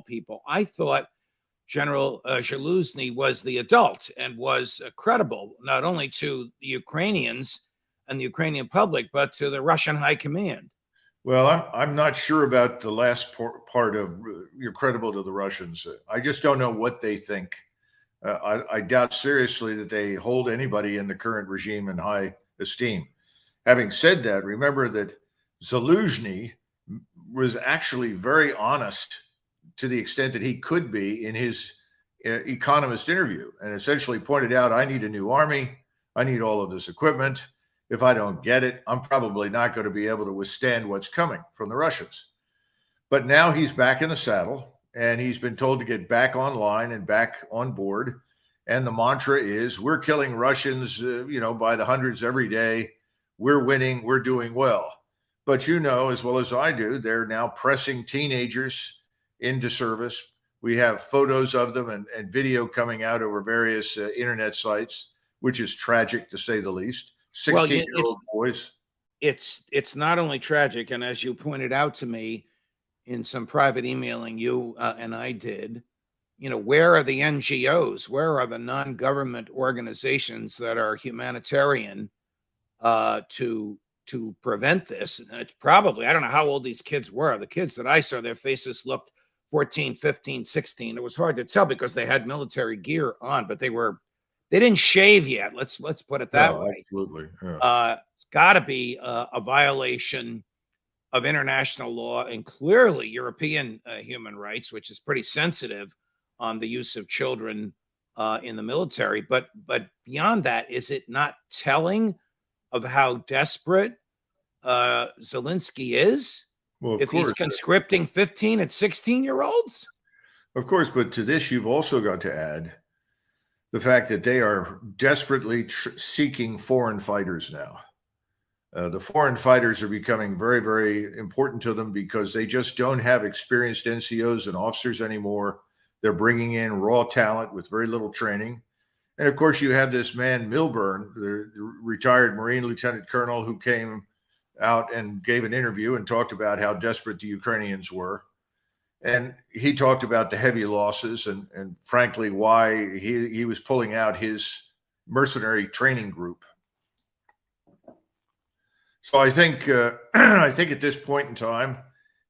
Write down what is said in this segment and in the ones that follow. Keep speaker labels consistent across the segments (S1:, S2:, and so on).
S1: people. I thought General Zaluzny was the adult and was credible, not only to the Ukrainians and the Ukrainian public, but to the Russian high command.
S2: Well, I'm not sure about the last part of you're credible to the Russians. I just don't know what they think. I doubt seriously that they hold anybody in the current regime in high esteem. Having said that, remember that Zaluzny was actually very honest to the extent that he could be in his Economist interview, and essentially pointed out, I need a new army. I need all of this equipment. If I don't get it, I'm probably not going to be able to withstand what's coming from the Russians. But now he's back in the saddle, and he's been told to get back online and back on board. And the mantra is, we're killing Russians, by the hundreds every day. We're winning. We're doing well. But you know, as well as I do, they're now pressing teenagers into service. We have photos of them and video coming out over various internet sites, which is tragic to say the least. 16-year-old boys.
S1: It's not only tragic, and as you pointed out to me in some private emailing you and I did, where are the NGOs? Where are the non-government organizations that are humanitarian to prevent this? And it's probably, I don't know how old these kids were. The kids that I saw, their faces looked 14, 15, 16. It was hard to tell because they had military gear on, but they didn't shave yet. Let's put it that way.
S2: Absolutely. Yeah.
S1: It's got to be a violation of international law and clearly European human rights, which is pretty sensitive on the use of children in the military. But beyond that, is it not telling of how desperate Zelensky is?
S2: Well,
S1: if he's conscripting 15 and 16-year-olds?
S2: Of course, but to this, you've also got to add the fact that they are desperately seeking foreign fighters now. The foreign fighters are becoming very, very important to them because they just don't have experienced NCOs and officers anymore. They're bringing in raw talent with very little training. And of course, you have this man, Milburn, the retired Marine Lieutenant Colonel, who came out and gave an interview and talked about how desperate the Ukrainians were. And he talked about the heavy losses and frankly, why he was pulling out his mercenary training group. So I think at this point in time,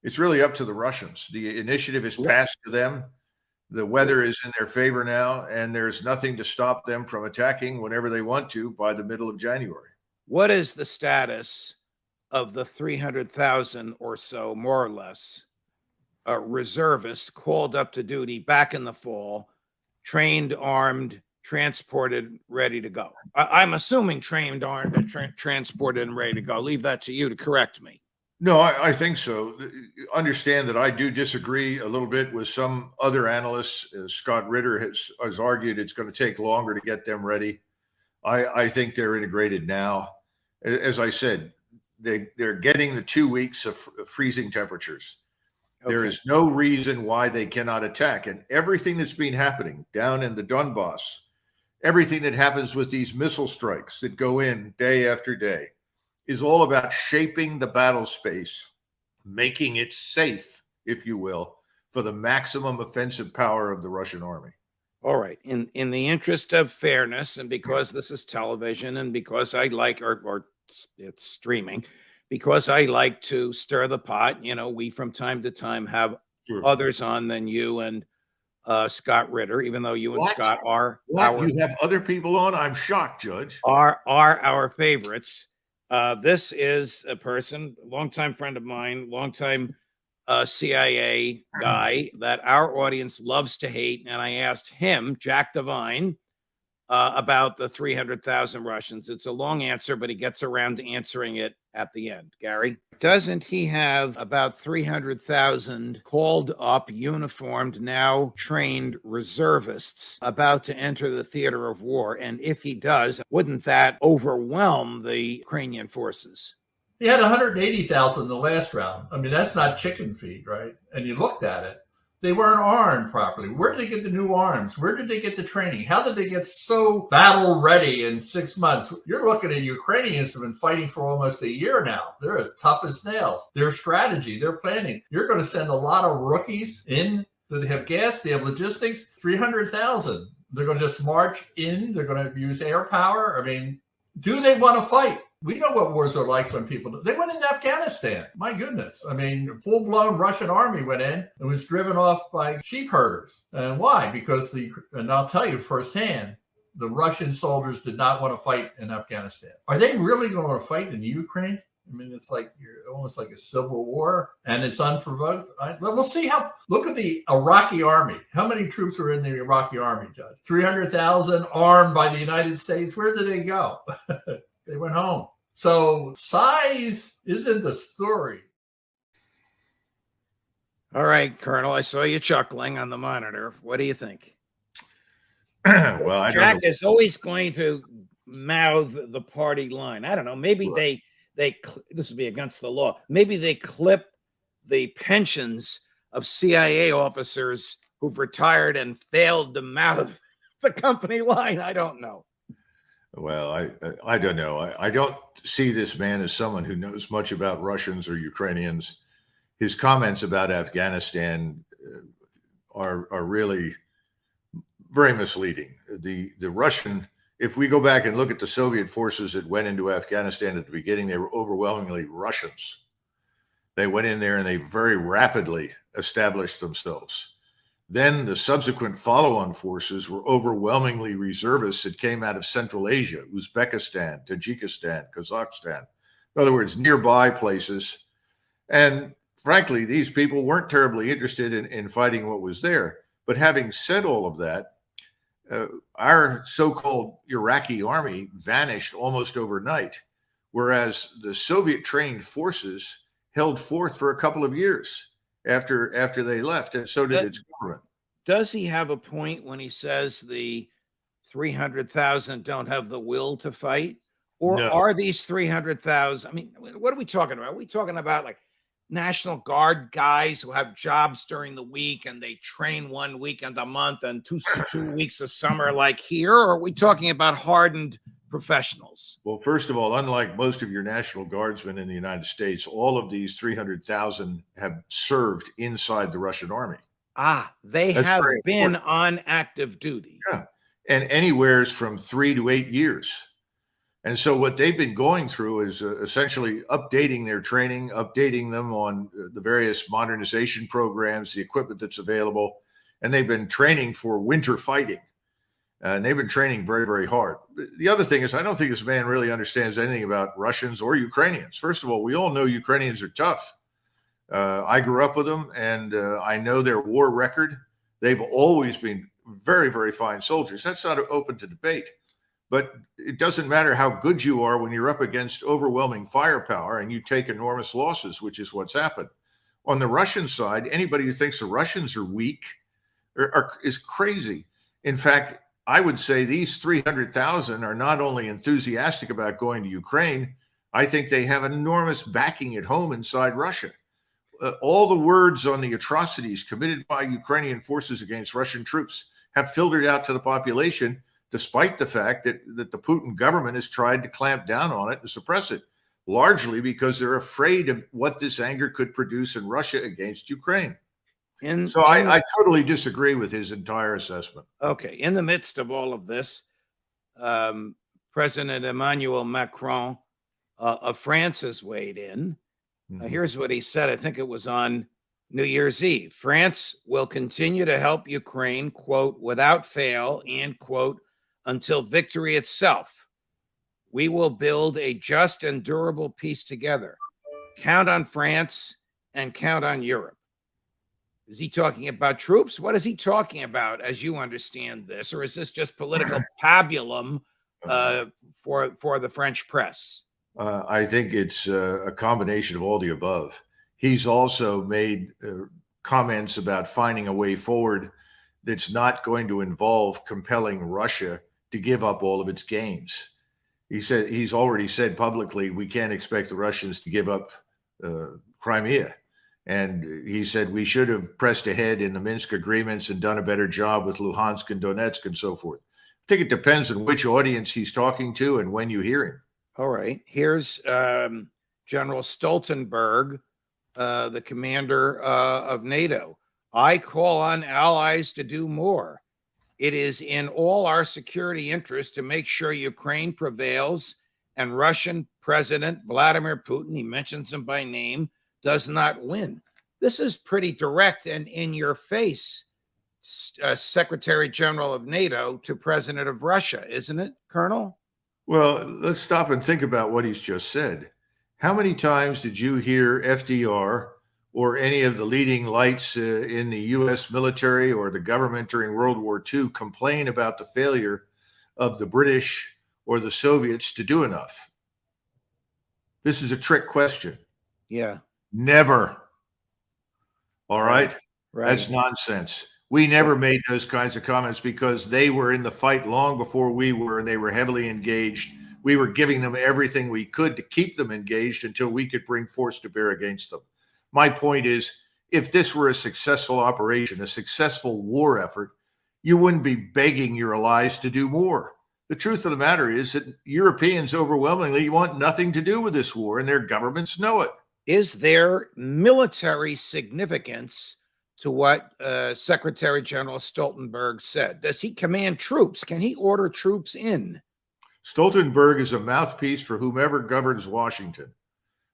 S2: it's really up to the Russians. The initiative is passed to them. The weather is in their favor now, and there's nothing to stop them from attacking whenever they want to by the middle of January.
S1: What is the status of the 300,000 or so, more or less, reservists called up to duty back in the fall, trained, armed, transported, ready to go? I'm assuming trained, armed, and transported and ready to go. Leave that to you to correct me.
S2: No, I think so. Understand that I do disagree a little bit with some other analysts. Scott Ritter has argued it's going to take longer to get them ready. I think they're integrated now. As I said, they're getting the 2 weeks of freezing temperatures. Okay. There is no reason why they cannot attack. And everything that's been happening down in the Donbass, everything that happens with these missile strikes that go in day after day, is all about shaping the battle space, making it safe, if you will, for the maximum offensive power of the Russian army.
S1: All right. In the interest of fairness, and because this is television, and because I like, or it's streaming, because I like to stir the pot, we from time to time have others on than you and Scott Ritter, even though you and Scott are
S2: you have other people on? I'm shocked, Judge.
S1: Are our favorites. This is a person, longtime friend of mine, longtime CIA guy that our audience loves to hate. And I asked him, Jack Devine, about the 300,000 Russians. It's a long answer, but he gets around to answering it at the end. Gary, doesn't he have about 300,000 called up, uniformed, now trained reservists about to enter the theater of war? And if he does, wouldn't that overwhelm the Ukrainian forces?
S3: He had 180,000 in the last round. I mean, that's not chicken feed, right? And you looked at it. They weren't armed properly. Where did they get the new arms? Where did they get the training? How did they get so battle ready in 6 months? You're looking at Ukrainians have been fighting for almost a year now. They're as tough as nails. Their strategy, their planning. You're going to send a lot of rookies in Do they have gas? Do they have logistics? 300,000. They're going to just march in. They're going to use air power. I mean, do they want to fight? We know what wars are like when people do. They went into Afghanistan. My goodness. I mean, full-blown Russian army went in and was driven off by sheep herders. And why? Because and I'll tell you firsthand, the Russian soldiers did not want to fight in Afghanistan. Are they really going to fight in Ukraine? I mean, it's like almost like a civil war, and it's unprovoked. We'll see how. Look at the Iraqi army. How many troops are in the Iraqi army, Judge? 300,000 armed by the United States. Where did they go? They went home. So size isn't the story.
S1: All right, Colonel, I saw you chuckling on the monitor. What do you think?
S2: Well, I
S1: Jack
S2: don't know.
S1: is always going to mouth the party line. I don't know. Maybe
S2: Right.
S1: this would be against the law. Maybe they clip the pensions of CIA officers who've retired and failed to mouth the company line. I don't know.
S2: Well, I don't know. I don't see this man as someone who knows much about Russians or Ukrainians. His comments about Afghanistan are really very misleading. The Russian, if we go back and look at the Soviet forces that went into Afghanistan at the beginning, they were overwhelmingly Russians. They went in there and they very rapidly established themselves. Then the subsequent follow-on forces were overwhelmingly reservists that came out of Central Asia, Uzbekistan, Tajikistan, Kazakhstan. In other words, nearby places. And frankly, these people weren't terribly interested in fighting what was there. But having said all of that, our so-called Iraqi army vanished almost overnight, whereas the Soviet-trained forces held forth for a couple of years after they left, and so did its government.
S1: Does he have a point when he says the 300,000 don't have the will to fight? Or
S2: No.
S1: are these 300,000? I mean, what are we talking about? Are we talking about like National Guard guys who have jobs during the week and they train 1 weekend a month and two weeks a summer like here? Or are we talking about hardened professionals?
S2: Well, first of all, unlike most of your National Guardsmen in the United States, all of these 300,000 have served inside the Russian army.
S1: They
S2: That's
S1: have
S2: very
S1: been
S2: important.
S1: on active duty.
S2: Yeah. And anywheres from 3 to 8 years. And so what they've been going through is essentially updating their training, updating them on the various modernization programs, the equipment that's available. And they've been training for winter fighting. And they've been training very, very hard. The other thing is, I don't think this man really understands anything about Russians or Ukrainians. First of all, we all know Ukrainians are tough. I grew up with them, and I know their war record. They've always been very, very fine soldiers. That's not open to debate. But it doesn't matter how good you are when you're up against overwhelming firepower and you take enormous losses, which is what's happened. On the Russian side, anybody who thinks the Russians are weak is crazy. In fact, I would say these 300,000 are not only enthusiastic about going to Ukraine, I think they have enormous backing at home inside Russia. All the words on the atrocities committed by Ukrainian forces against Russian troops have filtered out to the population, despite the fact that the Putin government has tried to clamp down on it and suppress it, largely because they're afraid of what this anger could produce in Russia against Ukraine. I totally disagree with his entire assessment.
S1: Okay. In the midst of all of this, President Emmanuel Macron of France has weighed in. Here's what he said. I think it was on New Year's Eve. France will continue to help Ukraine, quote, without fail, and quote, until victory itself. We will build a just and durable peace together. Count on France and count on Europe. Is he talking about troops? What is he talking about, as you understand this? Or is this just political pabulum for the French press?
S2: I think it's a combination of all the above. He's also made comments about finding a way forward that's not going to involve compelling Russia to give up all of its gains. He's already said publicly, we can't expect the Russians to give up Crimea. And he said we should have pressed ahead in the Minsk agreements and done a better job with Luhansk and Donetsk and so forth. I think it depends on which audience he's talking to and when you hear him.
S1: All right. Here's General Stoltenberg, the commander of NATO, I call on allies to do more. It is in all our security interests to make sure Ukraine prevails and Russian President Vladimir Putin, he mentions him by name, does not win. This is pretty direct and in your face, Secretary General of NATO to President of Russia, isn't it, Colonel?
S2: Well, let's stop and think about what he's just said. How many times did you hear FDR or any of the leading lights in the U.S. military or the government during World War II complain about the failure of the British or the Soviets to do enough? This is a trick question.
S1: Yeah.
S2: Never. All right?
S1: Right.
S2: That's nonsense. We never made those kinds of comments because they were in the fight long before we were, and they were heavily engaged. We were giving them everything we could to keep them engaged until we could bring force to bear against them. My point is, if this were a successful operation, a successful war effort, you wouldn't be begging your allies to do more. The truth of the matter is that Europeans overwhelmingly want nothing to do with this war, and their governments know it.
S1: Is there military significance to what Secretary General Stoltenberg said? Does he command troops? Can he order troops in?
S2: Stoltenberg is a mouthpiece for whomever governs Washington,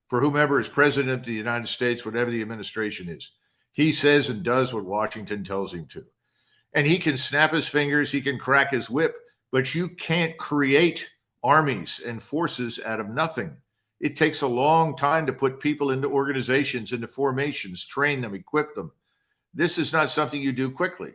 S2: for whomever is president of the United States, whatever the administration is. He says and does what Washington tells him to. And he can snap his fingers, he can crack his whip, but you can't create armies and forces out of nothing. It takes a long time to put people into organizations, into formations, train them, equip them. This is not something you do quickly.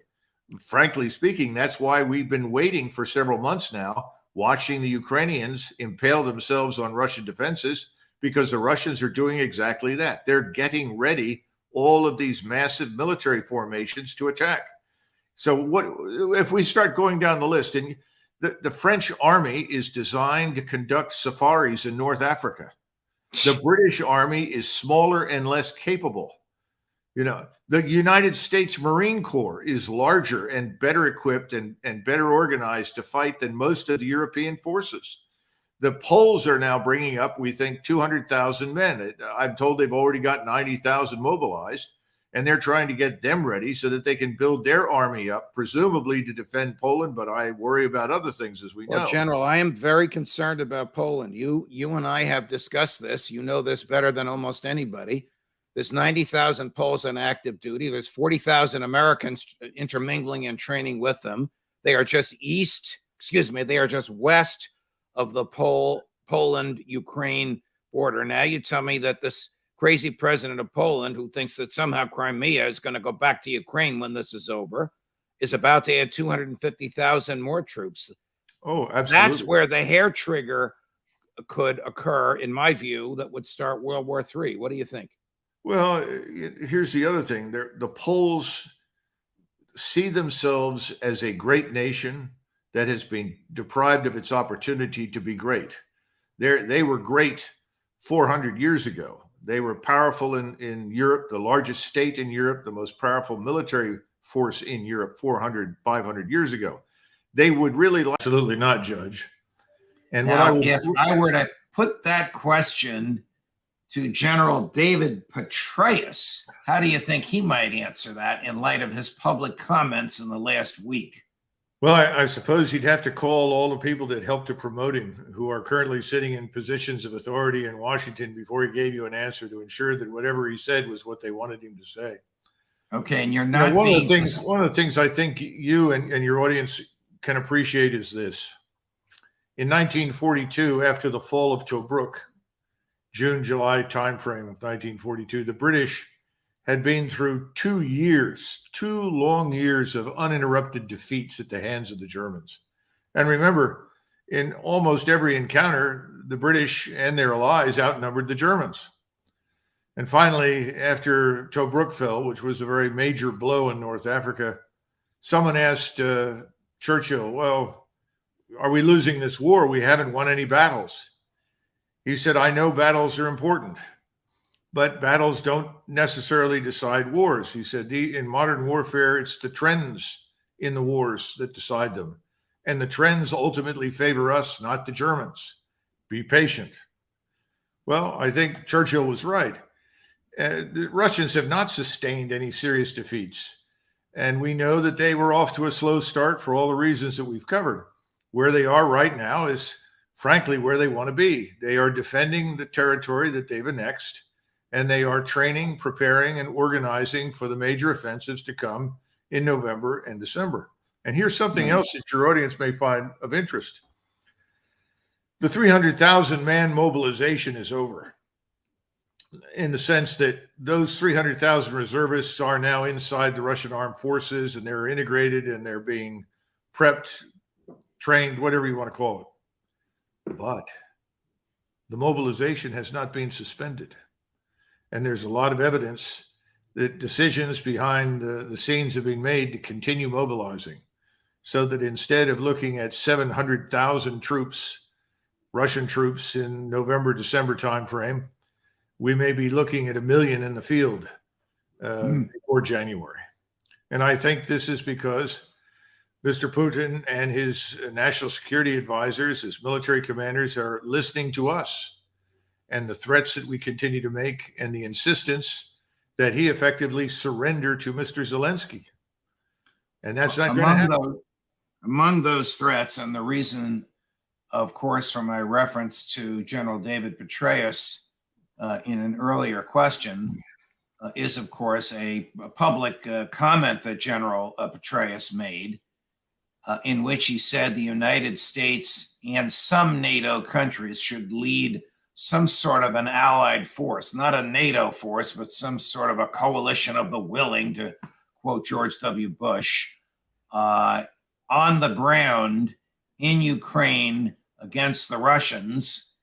S2: Frankly speaking, that's why we've been waiting for several months now, watching the Ukrainians impale themselves on Russian defenses, because the Russians are doing exactly that. They're getting ready all of these massive military formations to attack. So what if we start going down the list? And the French army is designed to conduct safaris in North Africa. The British army is smaller and less capable. You know, the United States Marine Corps is larger and better equipped and better organized to fight than most of the European forces. The Poles are now bringing up, we think, 200,000 men. I'm told they've already got 90,000 mobilized, and they're trying to get them ready so that they can build their army up, presumably to defend Poland. But I worry about other things, as we know.
S1: Well, General, I am very concerned about Poland. You and I have discussed this. You know this better than almost anybody. There's 90,000 Poles on active duty. There's 40,000 Americans intermingling and training with them. They are just they are just west of the Poland-Ukraine border. Now you tell me that this crazy president of Poland, who thinks that somehow Crimea is going to go back to Ukraine when this is over, is about to add 250,000 more troops.
S2: Oh, absolutely.
S1: That's where the hair trigger could occur, in my view, that would start World War III. What do you think?
S2: Well, here's the other thing. The Poles see themselves as a great nation that has been deprived of its opportunity to be great. They were great 400 years ago. They were powerful in Europe, the largest state in Europe, the most powerful military force in Europe 400, 500 years ago. They would really absolutely not, Judge. And
S1: now, if I were to put that question to General David Petraeus, how do you think he might answer that in light of his public comments in the last week?
S2: Well, I suppose you'd have to call all the people that helped to promote him, who are currently sitting in positions of authority in Washington, before he gave you an answer, to ensure that whatever he said was what they wanted him to say.
S1: Okay, and you're not
S2: one of the things I think you and your audience can appreciate is this. In 1942, after the fall of Tobruk, June-July timeframe of 1942, the British had been through 2 long years of uninterrupted defeats at the hands of the Germans. And remember, in almost every encounter, the British and their allies outnumbered the Germans. And finally, after Tobruk fell, which was a very major blow in North Africa, someone asked Churchill, well, are we losing this war? We haven't won any battles. He said, I know battles are important, but battles don't necessarily decide wars. He said, in modern warfare, it's the trends in the wars that decide them. And the trends ultimately favor us, not the Germans. Be patient. Well, I think Churchill was right. The Russians have not sustained any serious defeats. And we know that they were off to a slow start for all the reasons that we've covered. Where they are right now is, frankly, where they want to be. They are defending the territory that they've annexed, and they are training, preparing, and organizing for the major offensives to come in November and December. And here's something else that your audience may find of interest. The 300,000 man mobilization is over, in the sense that those 300,000 reservists are now inside the Russian armed forces, and they're integrated and they're being prepped, trained, whatever you want to call it. But the mobilization has not been suspended. And there's a lot of evidence that decisions behind the scenes have been made to continue mobilizing, so that instead of looking at 700,000 troops, Russian troops in November, December timeframe, we may be looking at 1 million in the field before January. And I think this is because Mr. Putin and his national security advisors, his military commanders, are listening to us and the threats that we continue to make, and the insistence that he effectively surrender to Mr. Zelensky. And that's not going to happen.
S1: Among those threats, and the reason, of course, for my reference to General David Petraeus in an earlier question, is, of course, a public comment that General Petraeus made, in which he said the United States and some NATO countries should lead some sort of an allied force, not a NATO force, but some sort of a coalition of the willing, to quote George W. Bush, on the ground in Ukraine against the Russians.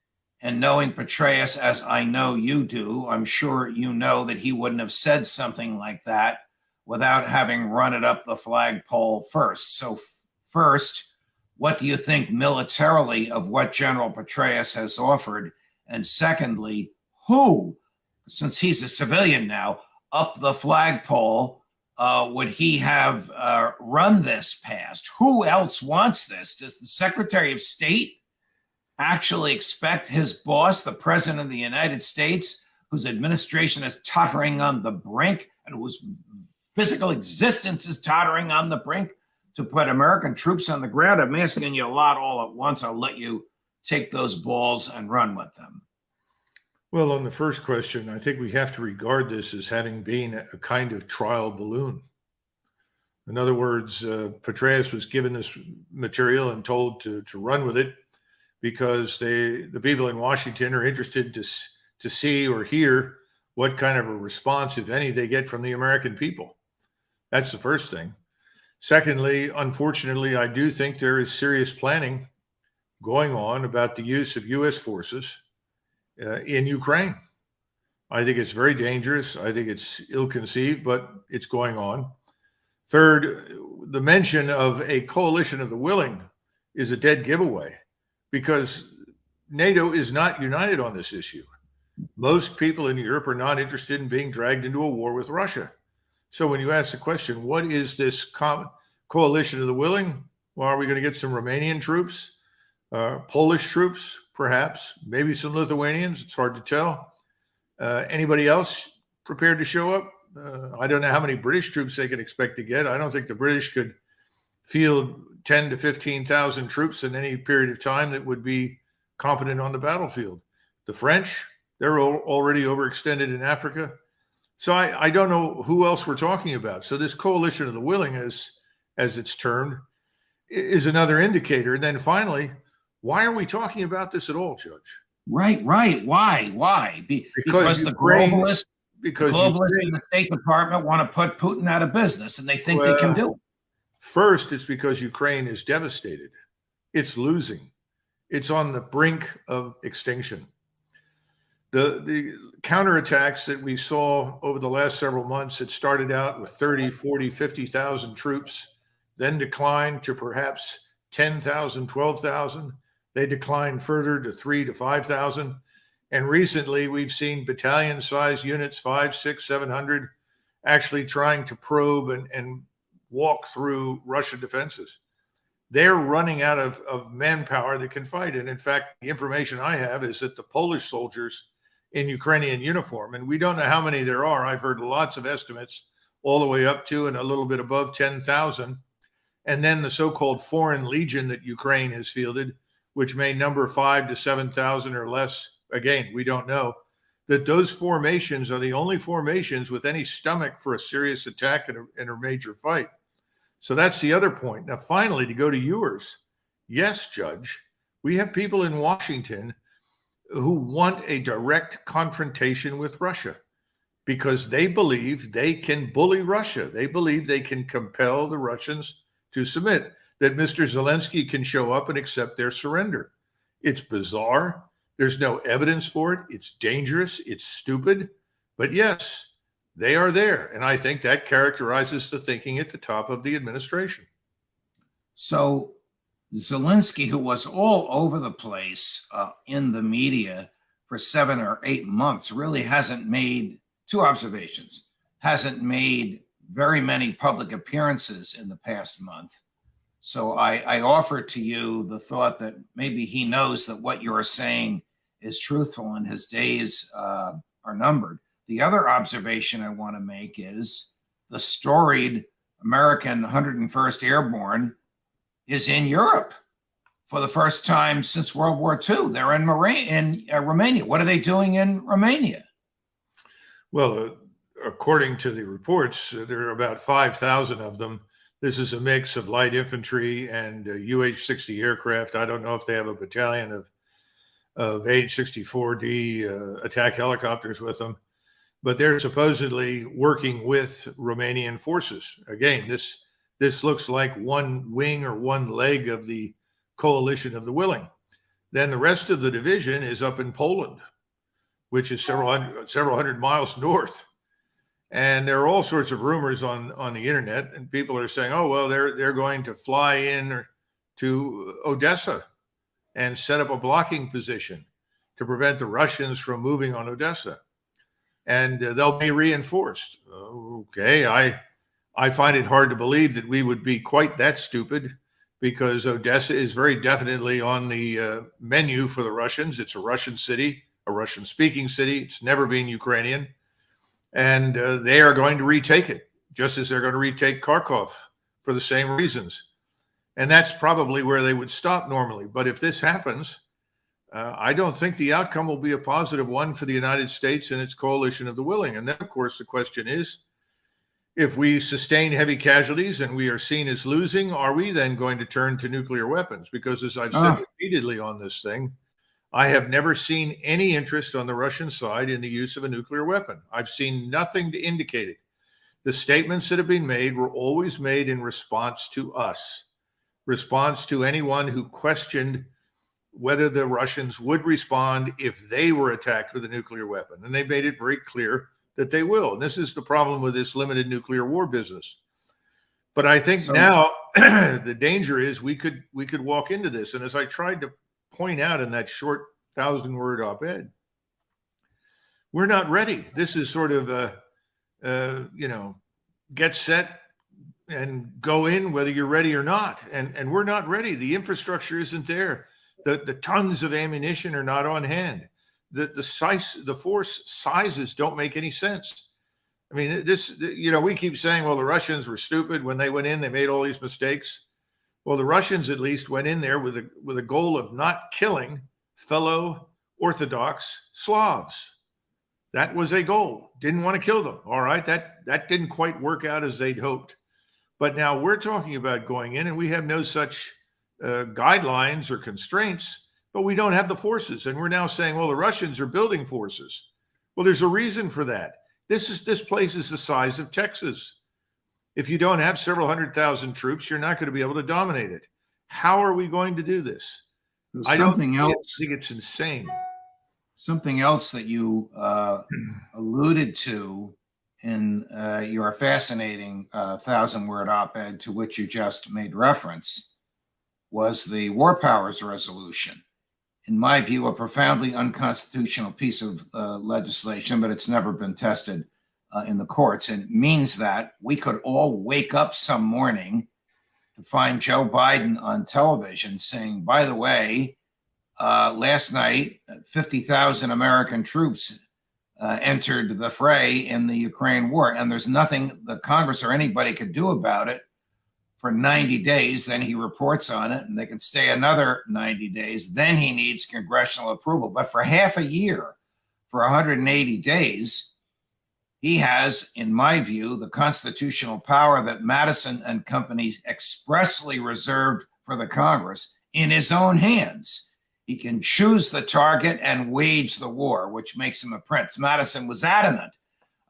S1: And knowing Petraeus, as I know you do, I'm sure you know that he wouldn't have said something like that without having run it up the flagpole first. So first, what do you think militarily of what General Petraeus has offered? And secondly, who, since he's a civilian now, up the flagpole would he have run this past? Who else wants this? Does the Secretary of State actually expect his boss, the President of the United States, whose administration is tottering on the brink and whose physical existence is tottering on the brink, to put American troops on the ground? I'm asking you a lot all at once. I'll let you take those balls and run with them.
S2: Well, on the first question, I think we have to regard this as having been a kind of trial balloon. In other words, Petraeus was given this material and told to run with it, because the people in Washington are interested to see or hear what kind of a response, if any, they get from the American people. That's the first thing. Secondly, unfortunately, I do think there is serious planning going on about the use of U.S. forces in Ukraine. I think it's very dangerous. I think it's ill-conceived, but it's going on. Third, the mention of a coalition of the willing is a dead giveaway, because NATO is not united on this issue. Most people in Europe are not interested in being dragged into a war with Russia. So when you ask the question, what is this coalition of the willing? Well, are we going to get some Romanian troops, Polish troops, perhaps, maybe some Lithuanians? It's hard to tell. Anybody else prepared to show up? I don't know how many British troops they can expect to get. I don't think the British could field 10 to 15,000 troops in any period of time that would be competent on the battlefield. The French, they're already overextended in Africa. So I don't know who else we're talking about. So this coalition of the willing, as it's termed, is another indicator. And then finally, why are we talking about this at all, Judge?
S1: Right. Why? Because the globalists in the State Department want to put Putin out of business, and they think they can do it.
S2: First, it's because Ukraine is devastated. It's losing. It's on the brink of extinction. The counterattacks that we saw over the last several months, it started out with 30, 40, 50,000 troops, then declined to perhaps 10,000, 12,000. They declined further to 3,000 to 5,000. And recently we've seen battalion-sized units, 500, 600, 700, actually trying to probe and walk through Russian defenses. They're running out of manpower that can fight. And in fact, the information I have is that the Polish soldiers in Ukrainian uniform, and we don't know how many there are. I've heard lots of estimates, all the way up to and a little bit above 10,000. And then the so-called Foreign Legion that Ukraine has fielded, which may number 5 to 7,000 or less. Again, we don't know. That those formations are the only formations with any stomach for a serious attack in a major fight. So that's the other point. Now, finally, to go to yours. Yes, Judge, we have people in Washington who want a direct confrontation with Russia because they believe they can bully Russia. They believe they can compel the Russians to submit, that Mr. Zelensky can show up and accept their surrender. It's bizarre. There's no evidence for it. It's dangerous. It's stupid. But yes, they are there. And I think that characterizes the thinking at the top of the administration.
S1: So Zelensky, who was all over the place in the media for 7 or 8 months, really hasn't made, two observations, hasn't made very many public appearances in the past month. So I offer to you the thought that maybe he knows that what you're saying is truthful and his days are numbered. The other observation I want to make is the storied American 101st Airborne is in Europe for the first time since World War II. They're in Romania. What are they doing in Romania?
S2: Well, according to the reports, there are about 5,000 of them. This is a mix of light infantry and UH-60 aircraft. I don't know if they have a battalion of H-64D attack helicopters with them, but they're supposedly working with Romanian forces. Again, this looks like one wing or one leg of the coalition of the willing. Then the rest of the division is up in Poland, which is several hundred miles north. And there are all sorts of rumors on the internet, and people are saying, oh, well, they're going to fly in to Odessa and set up a blocking position to prevent the Russians from moving on Odessa. And they'll be reinforced. Okay, I find it hard to believe that we would be quite that stupid, because Odessa is very definitely on the menu for the Russians. It's a Russian city, a Russian-speaking city. It's never been Ukrainian. And they are going to retake it, just as they're going to retake Kharkov for the same reasons. And that's probably where they would stop normally. But if this happens, I don't think the outcome will be a positive one for the United States and its coalition of the willing. And then, of course, the question is, if we sustain heavy casualties and we are seen as losing, are we then going to turn to nuclear weapons? Because as I've said repeatedly on this thing, I have never seen any interest on the Russian side in the use of a nuclear weapon. I've seen nothing to indicate it. The statements that have been made were always made in response to us, response to anyone who questioned whether the Russians would respond if they were attacked with a nuclear weapon. And they made it very clear that they will. And this is the problem with this limited nuclear war business. But I think now the danger is we could walk into this. And as I tried to point out in that short 1,000-word op-ed, we're not ready. This is sort of get set and go in whether you're ready or not. And we're not ready. The infrastructure isn't there. The tons of ammunition are not on hand. The force sizes don't make any sense. I mean, we keep saying, well, the Russians were stupid when they went in, they made all these mistakes. Well, the Russians at least went in there with a goal of not killing fellow Orthodox Slavs. That was a goal. Didn't want to kill them. All right, that didn't quite work out as they'd hoped. But now we're talking about going in, and we have no such guidelines or constraints, but we don't have the forces. And we're now saying, well, the Russians are building forces. Well, there's a reason for that. This place is the size of Texas. If you don't have several 100,000 troops, you're not going to be able to dominate it. How are we going to do this? I think it's insane.
S1: Something else that you alluded to in your fascinating 1,000-word op-ed to which you just made reference was the War Powers Resolution. In my view, a profoundly unconstitutional piece of legislation, but it's never been tested in the courts. And it means that we could all wake up some morning to find Joe Biden on television saying, by the way, last night, 50,000 American troops entered the fray in the Ukraine war. And there's nothing the Congress or anybody could do about it for 90 days. Then he reports on it, and they can stay another 90 days. Then he needs congressional approval. But for half a year, for 180 days, he has, in my view, the constitutional power that Madison and company expressly reserved for the Congress in his own hands. He can choose the target and wage the war, which makes him a prince. Madison was adamant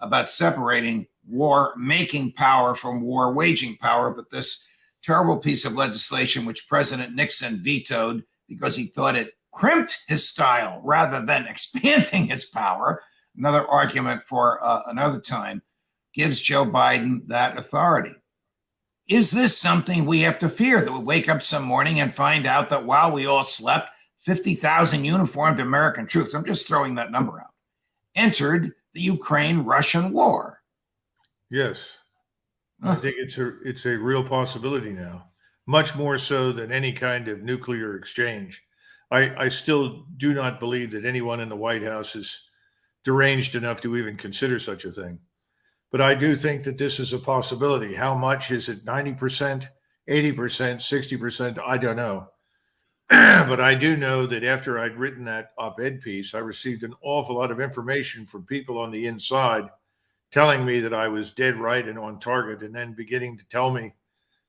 S1: about separating war-making power from war-waging power, but this terrible piece of legislation, which President Nixon vetoed because he thought it crimped his style rather than expanding his power, another argument for another time, gives Joe Biden that authority. Is this something we have to fear, that we wake up some morning and find out that while we all slept, 50,000 uniformed American troops, I'm just throwing that number out, entered the Ukraine-Russian war?
S2: Yes. I think it's a real possibility now, much more so than any kind of nuclear exchange. I still do not believe that anyone in the White House is deranged enough to even consider such a thing. But I do think that this is a possibility. How much is it? 90%, 80%, 60%? I don't know. But I do know that after I'd written that op-ed piece, I received an awful lot of information from people on the inside telling me that I was dead right and on target, and then beginning to tell me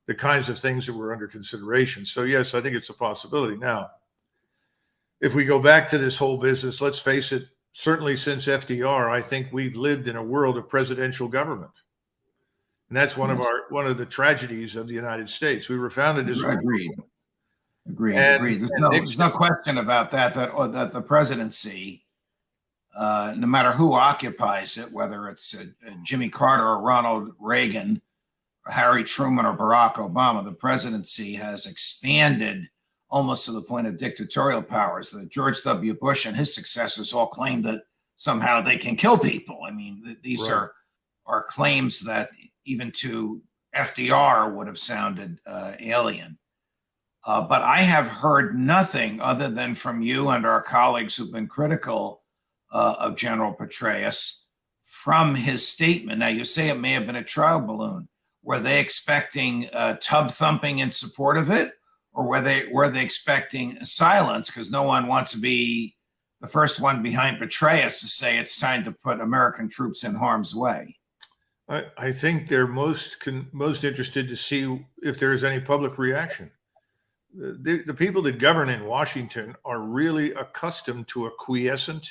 S2: the kinds of things that were under consideration. So yes, I think it's a possibility. Now, if we go back to this whole business, let's face it, certainly since FDR, I think we've lived in a world of presidential government. And that's one of the tragedies of the United States. We were founded as
S1: Agreed. There's no question about that the presidency, no matter who occupies it, whether it's Jimmy Carter or Ronald Reagan, or Harry Truman or Barack Obama, the presidency has expanded almost to the point of dictatorial powers. That George W. Bush and his successors all claim that somehow they can kill people. I mean, these are claims that even to FDR would have sounded alien. But I have heard nothing other than from you and our colleagues who've been critical of General Petraeus from his statement. Now, you say it may have been a trial balloon. Were they expecting tub thumping in support of it? Or were they expecting silence, because no one wants to be the first one behind Petraeus to say it's time to put American troops in harm's way?
S2: I think they're most interested to see if there is any public reaction. The people that govern in Washington are really accustomed to a quiescent,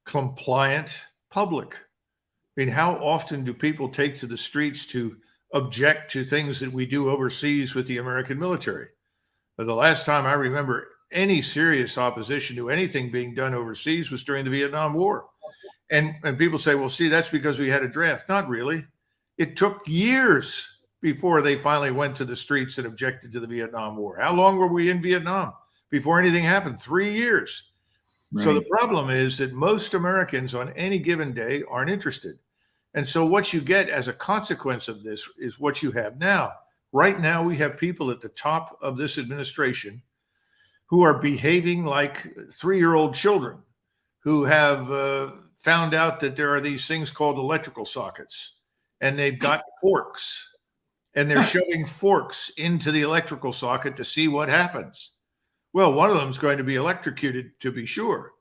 S2: compliant public. I mean, how often do people take to the streets to object to things that we do overseas with the American military? The last time I remember any serious opposition to anything being done overseas was during the Vietnam War. And people say, well, see, that's because we had a draft. Not really. It took years before they finally went to the streets and objected to the Vietnam War. How long were we in Vietnam before anything happened? 3 years. Right. So the problem is that most Americans on any given day aren't interested. And so what you get as a consequence of this is what you have now. Right now, we have people at the top of this administration who are behaving like 3-year-old children who have found out that there are these things called electrical sockets, and they've got forks, and they're shoving forks into the electrical socket to see what happens. Well, one of them is going to be electrocuted, to be sure.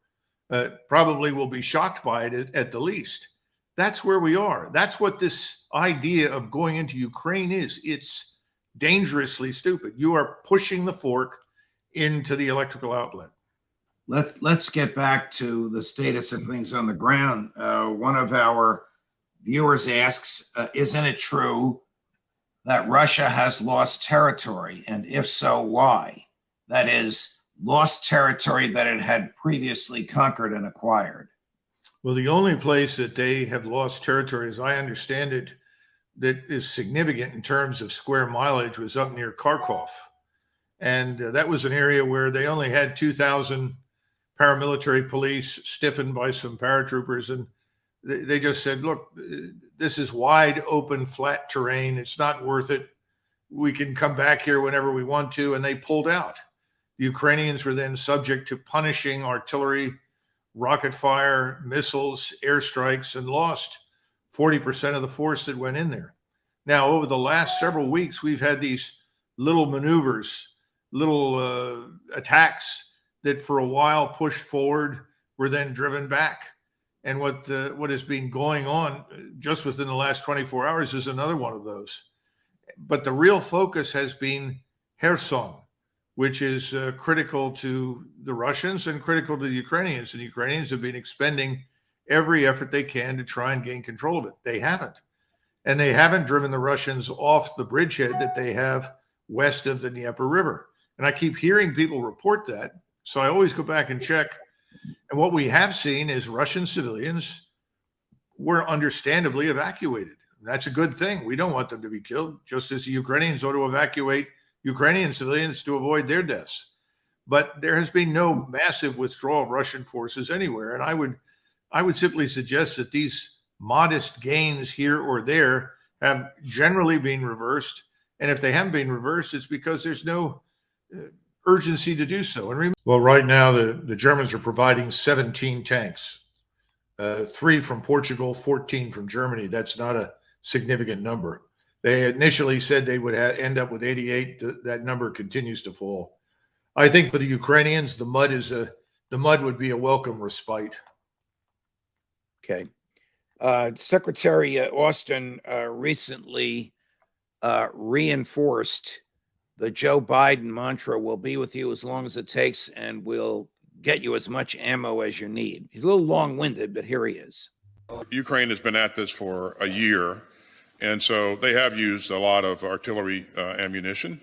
S2: Probably will be shocked by it at the least. That's where we are. That's what this idea of going into Ukraine is. It's dangerously stupid. You are pushing the fork into the electrical outlet.
S1: Let's get back to the status of things on the ground. One of our viewers asks, isn't it true that Russia has lost territory? And if so, why? That is, lost territory that it had previously conquered and acquired.
S2: Well, the only place that they have lost territory, as I understand it, that is significant in terms of square mileage was up near Kharkov. And that was an area where they only had 2,000 paramilitary police stiffened by some paratroopers. And they just said, look, this is wide open, flat terrain. It's not worth it. We can come back here whenever we want to. And they pulled out. The Ukrainians were then subject to punishing artillery rocket fire, missiles, airstrikes, and lost 40% of the force that went in there. Now, over the last several weeks, we've had these little maneuvers, little attacks that for a while pushed forward, were then driven back. And what has been going on just within the last 24 hours is another one of those. But the real focus has been Kherson, which is critical to the Russians and critical to the Ukrainians. And the Ukrainians have been expending every effort they can to try and gain control of it. They haven't. And they haven't driven the Russians off the bridgehead that they have west of the Dnieper River. And I keep hearing people report that. So I always go back and check. And what we have seen is Russian civilians were understandably evacuated. That's a good thing. We don't want them to be killed, just as the Ukrainians ought to evacuate Ukrainian civilians to avoid their deaths. But there has been no massive withdrawal of Russian forces anywhere. And I would simply suggest that these modest gains here or there have generally been reversed. And if they haven't been reversed, it's because there's no urgency to do so. And well, right now, the Germans are providing 17 tanks, 3 from Portugal, 14 from Germany. That's not a significant number. They initially said they would end up with 88. That number continues to fall. I think for the Ukrainians, the mud would be a welcome respite.
S1: Okay. Secretary Austin recently reinforced the Joe Biden mantra, "Will be with you as long as it takes, and we'll get you as much ammo as you need." He's a little long-winded, but here he is.
S4: Ukraine has been at this for a year, and so they have used a lot of artillery ammunition.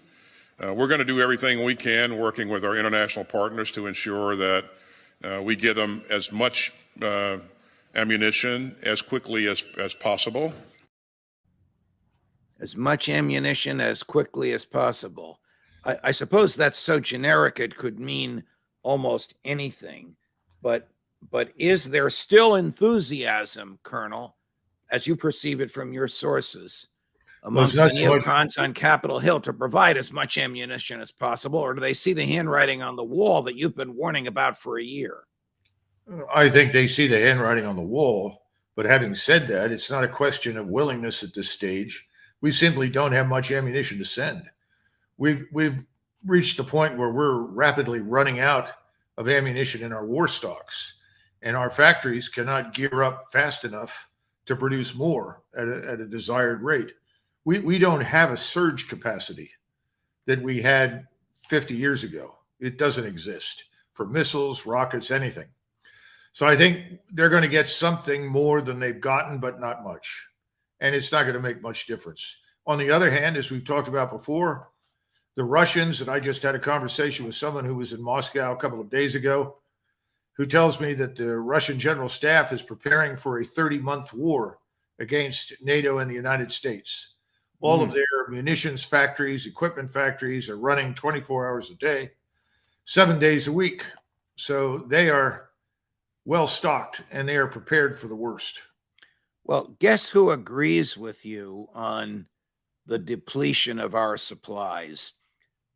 S4: We're going to do everything we can, working with our international partners, to ensure that we give them as much ammunition as quickly as possible.
S1: As much ammunition as quickly as possible. I suppose that's so generic it could mean almost anything. But is there still enthusiasm, Colonel, as you perceive it from your sources, amongst the neocons on Capitol Hill to provide as much ammunition as possible? Or do they see the handwriting on the wall that you've been warning about for a year?
S2: I think they see the handwriting on the wall. But having said that, it's not a question of willingness at this stage. We simply don't have much ammunition to send. We've reached the point where we're rapidly running out of ammunition in our war stocks, and our factories cannot gear up fast enough to produce more at a desired rate. We don't have a surge capacity that we had 50 years ago. It doesn't exist for missiles, rockets, anything. So I think they're going to get something more than they've gotten, but not much. And it's not going to make much difference. On the other hand, as we've talked about before, the Russians, and I just had a conversation with someone who was in Moscow a couple of days ago, who tells me that the Russian General Staff is preparing for a 30-month war against NATO and the United States. All of their munitions factories, equipment factories are running 24 hours a day, 7 days a week. So they are well stocked and they are prepared for the worst.
S1: Well, guess who agrees with you on the depletion of our supplies?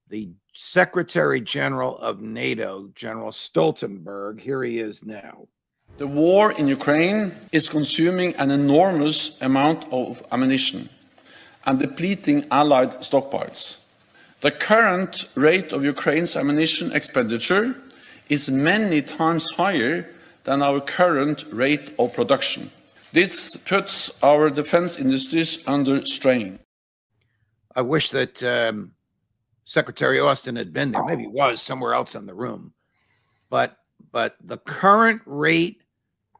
S1: The Secretary General of NATO, General Stoltenberg. Here he is now.
S5: The war in Ukraine is consuming an enormous amount of ammunition and depleting Allied stockpiles. The current rate of Ukraine's ammunition expenditure is many times higher than our current rate of production. This puts our defense industries under strain.
S1: I wish that Secretary Austin had been there. Maybe he was somewhere else in the room. But the current rate,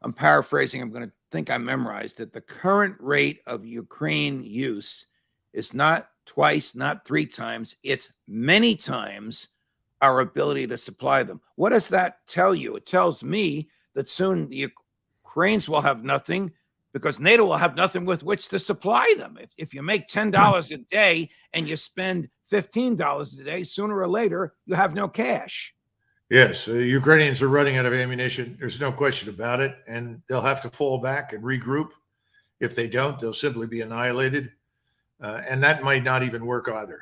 S1: I'm paraphrasing, I'm going to think I memorized it. The current rate of Ukraine use is not twice, not 3 times. It's many times our ability to supply them. What does that tell you? It tells me that soon the Ukrainians will have nothing because NATO will have nothing with which to supply them. If you make $10 a day and you spend $15 a day, sooner or later, you have no cash.
S2: Yes, the Ukrainians are running out of ammunition. There's no question about it. And they'll have to fall back and regroup. If they don't, they'll simply be annihilated. And that might not even work either.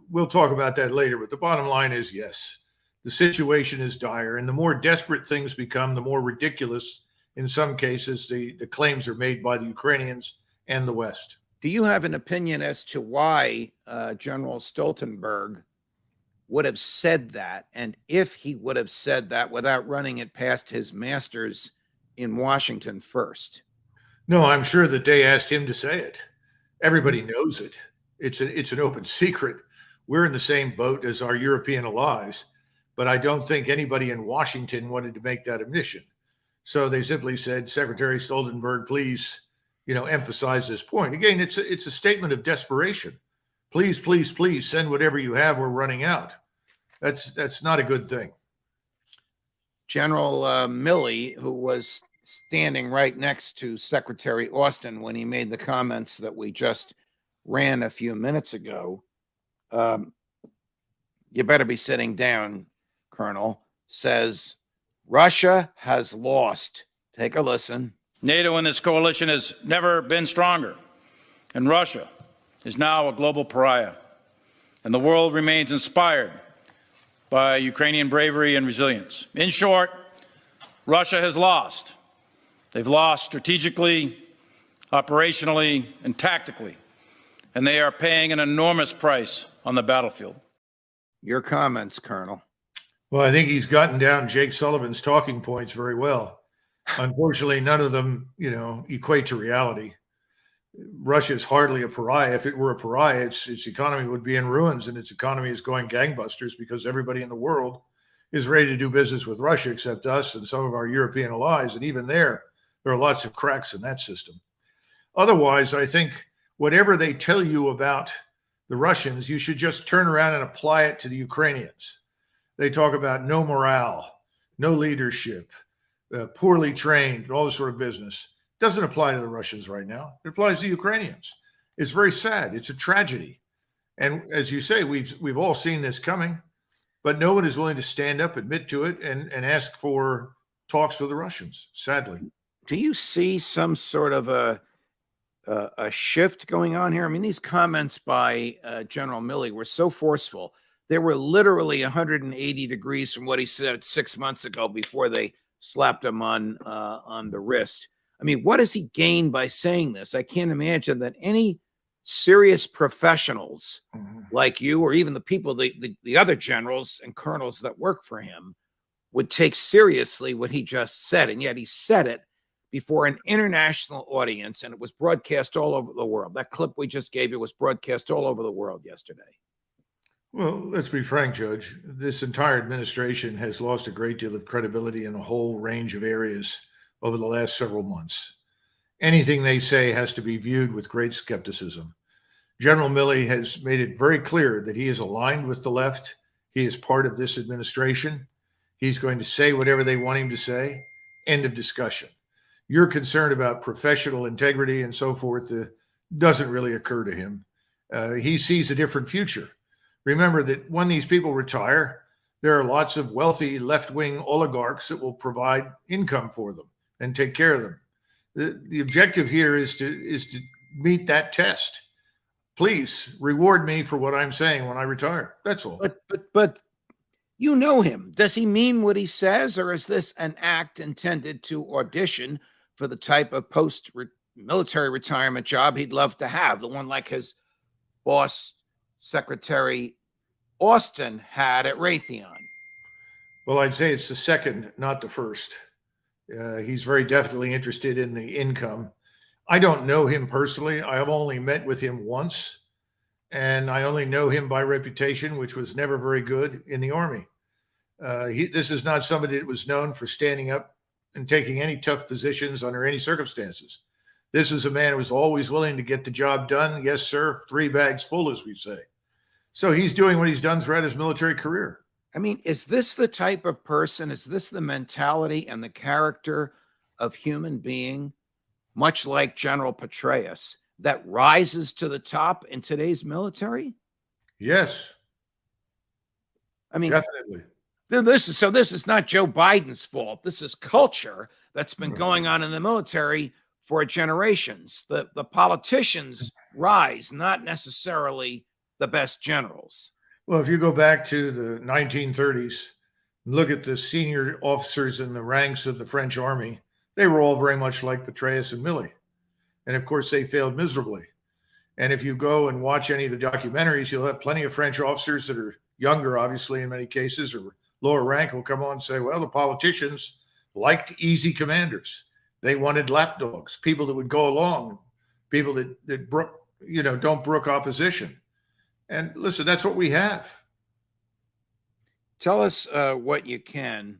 S2: We'll talk about that later. But the bottom line is, yes, The situation is dire, and the more desperate things become, the more ridiculous, in some cases, the claims are made by the Ukrainians and the West.
S1: Do you have an opinion as to why General Stoltenberg would have said that, and if he would have said that without running it past his masters in Washington first?
S2: No, I'm sure that they asked him to say it. Everybody knows it. It's an open secret. We're in the same boat as our European allies, but I don't think anybody in Washington wanted to make that admission. So they simply said, Secretary Stoltenberg, please, emphasize this point. Again, it's a statement of desperation. Please, please, please send whatever you have. We're running out. That's not a good thing.
S1: General Milley, who was standing right next to Secretary Austin when he made the comments that we just ran a few minutes ago, you better be sitting down, Colonel, says Russia has lost. Take a listen.
S6: NATO and this coalition has never been stronger, and Russia is now a global pariah, and the world remains inspired by Ukrainian bravery and resilience. In short, Russia has lost. They've lost strategically, operationally, and tactically, and they are paying an enormous price on the battlefield.
S1: Your comments, Colonel.
S2: Well, I think he's gotten down Jake Sullivan's talking points very well. Unfortunately, none of them, equate to reality. Russia is hardly a pariah. If it were a pariah, its economy would be in ruins, and its economy is going gangbusters because everybody in the world is ready to do business with Russia except us and some of our European allies. And even there are lots of cracks in that system. Otherwise, I think whatever they tell you about the Russians, you should just turn around and apply it to the Ukrainians. They talk about no morale, no leadership, poorly trained, all this sort of business. Doesn't apply to the Russians right now. It applies to Ukrainians. It's very sad. It's a tragedy. And as you say, we've all seen this coming, but no one is willing to stand up, admit to it, and ask for talks with the Russians, sadly.
S1: Do you see some sort of a shift going on here? I mean, these comments by General Milley were so forceful. They were literally 180 degrees from what he said 6 months ago before they slapped him on the wrist. I mean, what does he gain by saying this? I can't imagine that any serious professionals like you, or even the people, the other generals and colonels that work for him, would take seriously what he just said. And yet he said it before an international audience, and it was broadcast all over the world. That clip we just gave you was broadcast all over the world yesterday.
S2: Well, let's be frank, Judge. This entire administration has lost a great deal of credibility in a whole range of areas over the last several months. Anything they say has to be viewed with great skepticism. General Milley has made it very clear that he is aligned with the left. He is part of this administration. He's going to say whatever they want him to say. End of discussion. Your concern about professional integrity and so forth doesn't really occur to him. He sees a different future. Remember that when these people retire, there are lots of wealthy left-wing oligarchs that will provide income for them and take care of them. The objective here is to meet that test. Please reward me for what I'm saying when I retire. That's all.
S1: But you know him. Does he mean what he says, or is this an act intended to audition for the type of post-military retirement job he'd love to have, the one like his boss, Secretary Austin, had at Raytheon?
S2: Well, I'd say it's the second, not the first. He's very definitely interested in the income. I don't know him personally. I have only met with him once, and I only know him by reputation, which was never very good in the Army. This is not somebody that was known for standing up and taking any tough positions under any circumstances. This was a man who was always willing to get the job done. Yes, sir. 3 bags full, as we say. So he's doing what he's done throughout his military career.
S1: I mean, is this the type of person, is this the mentality and the character of human being, much like General Petraeus, that rises to the top in today's military?
S2: Yes.
S1: I mean,
S2: definitely.
S1: This is not Joe Biden's fault. This is culture that's been going on in the military for generations. The politicians rise, not necessarily the best generals.
S2: Well, if you go back to the 1930s, Look at the senior officers in the ranks of the French army. They were all very much like Petraeus and Milley. And of course, they failed miserably. And if you go and watch any of the documentaries, you'll have plenty of French officers that are younger, obviously, in many cases, or lower rank will come on and say, well, the politicians liked easy commanders. They wanted lapdogs, people that would go along, people that don't brook opposition. And listen, that's what we have.
S1: Tell us what you can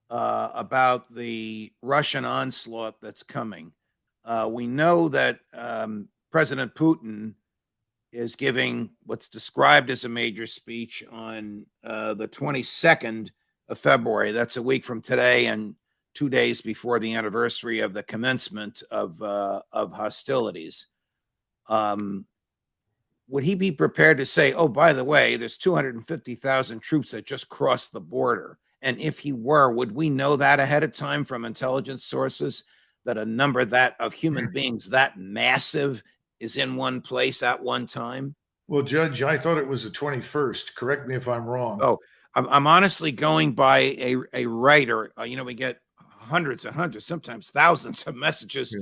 S1: about the Russian onslaught that's coming. We know that President Putin is giving what's described as a major speech on the 22nd of February. That's a week from today and 2 days before the anniversary of the commencement of hostilities. Would he be prepared to say, oh, by the way, there's 250,000 troops that just crossed the border? And if he were, would we know that ahead of time from intelligence sources, that a number that of human beings that massive is in one place at one time?
S2: Well, Judge, I thought it was the 21st. Correct me if I'm wrong.
S1: Oh, I'm honestly going by a writer. We get hundreds and hundreds, sometimes thousands of messages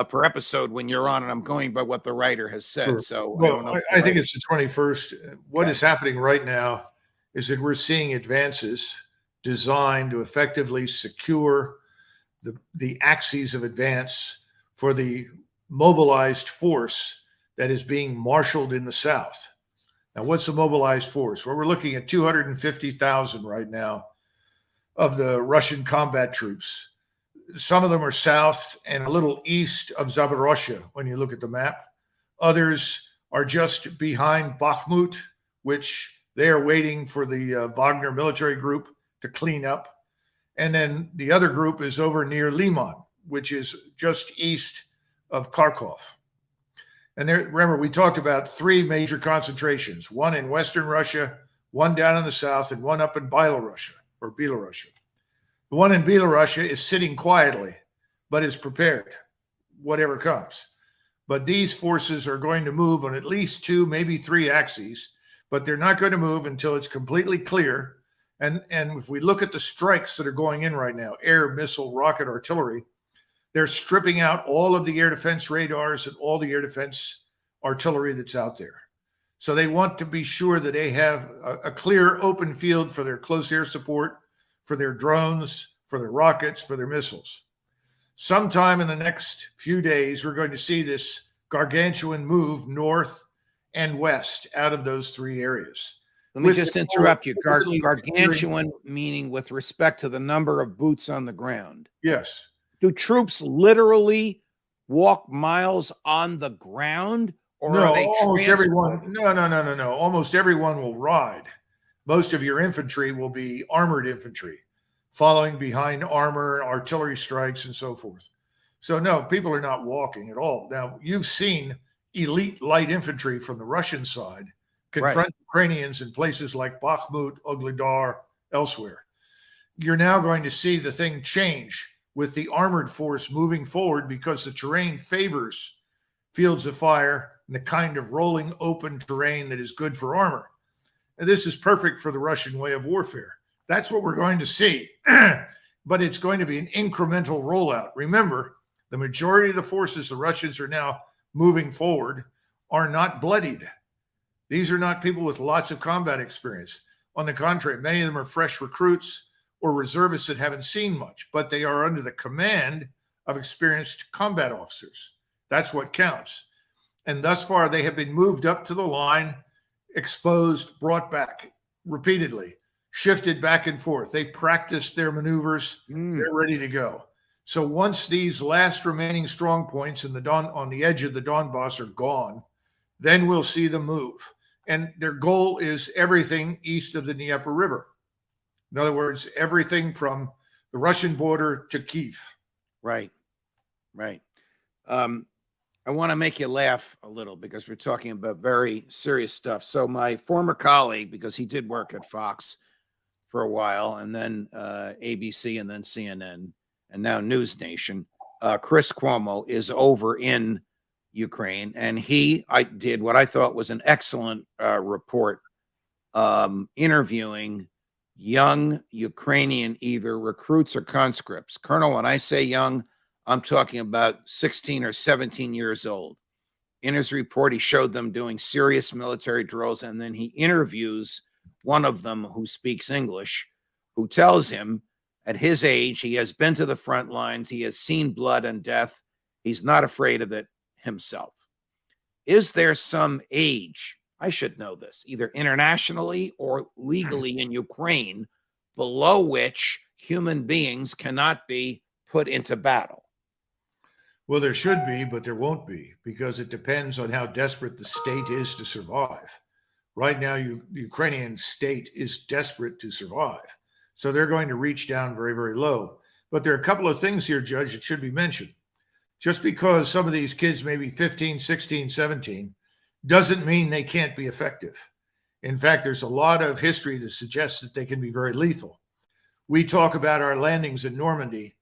S1: per episode when you're on, and I'm going by what the writer has said.
S2: Sure.
S1: So
S2: well, I think it's the 21st. What is happening right now is that we're seeing advances designed to effectively secure the axes of advance for the mobilized force that is being marshaled in the South. Now, what's the mobilized force? Well, we're looking at 250,000 right now of the Russian combat troops. Some of them are south and a little east of Zaporozhye when you look at the map. Others are just behind Bakhmut, which they are waiting for the Wagner military group to clean up. And then the other group is over near Liman, which is just east of Kharkov. And there, remember, we talked about three major concentrations, one in Western Russia, one down in the south, and one up in Belarus. The one in Belarus is sitting quietly, but is prepared, whatever comes. But these forces are going to move on at least two, maybe three axes, but they're not going to move until it's completely clear. And if we look at the strikes that are going in right now, air, missile, rocket, artillery, they're stripping out all of the air defense radars and all the air defense artillery that's out there. So they want to be sure that they have a clear open field for their close air support, for their drones, for their rockets, for their missiles. Sometime in the next few days, we're going to see this gargantuan move north and west out of those three areas.
S1: Let me just interrupt you. Gargantuan meaning with respect to the number of boots on the ground.
S2: Yes.
S1: Do troops literally walk miles on the ground? Or
S2: no,
S1: are they
S2: almost everyone. No. Almost everyone will ride. Most of your infantry will be armored infantry, following behind armor, artillery strikes, and so forth. So no, people are not walking at all. Now, you've seen elite light infantry from the Russian side confront Ukrainians in places like Bakhmut, Ugledar, elsewhere. You're now going to see the thing change with the armored force moving forward because the terrain favors fields of fire and the kind of rolling open terrain that is good for armor. And this is perfect for the Russian way of warfare. That's what we're going to see. But it's going to be an incremental rollout. Remember, the majority of the forces the Russians are now moving forward are not bloodied. These are not people with lots of combat experience. On the contrary, many of them are fresh recruits or reservists that haven't seen much, but they are under the command of experienced combat officers. That's what counts. And thus far, they have been moved up to the line, exposed, brought back repeatedly, shifted back and forth. They've practiced their maneuvers. They're ready to go. So once these last remaining strong points on the edge of the Donbass are gone, then we'll see them move. And their goal is everything east of the Dnieper River. In other words, everything from the Russian border to Kyiv.
S1: Right. I want to make you laugh a little because we're talking about very serious stuff. So my former colleague, because he did work at Fox for a while, and then ABC, and then CNN, and now News Nation, Chris Cuomo is over in Ukraine, and I did what I thought was an excellent report interviewing young Ukrainian, either recruits or conscripts. Colonel, when I say young, I'm talking about 16 or 17 years old. In his report, he showed them doing serious military drills, and then he interviews one of them who speaks English, who tells him at his age, he has been to the front lines, he has seen blood and death, he's not afraid of it himself. Is there some age, I should know this, either internationally or legally in Ukraine, below which human beings cannot be put into battle?
S2: Well, there should be, but there won't be, because it depends on how desperate the state is to survive. Right now, the Ukrainian state is desperate to survive. So they're going to reach down very, very low. But there are a couple of things here, Judge, that should be mentioned. Just because some of these kids may be 15, 16, 17, doesn't mean they can't be effective. In fact, there's a lot of history that suggests that they can be very lethal. We talk about our landings in Normandy,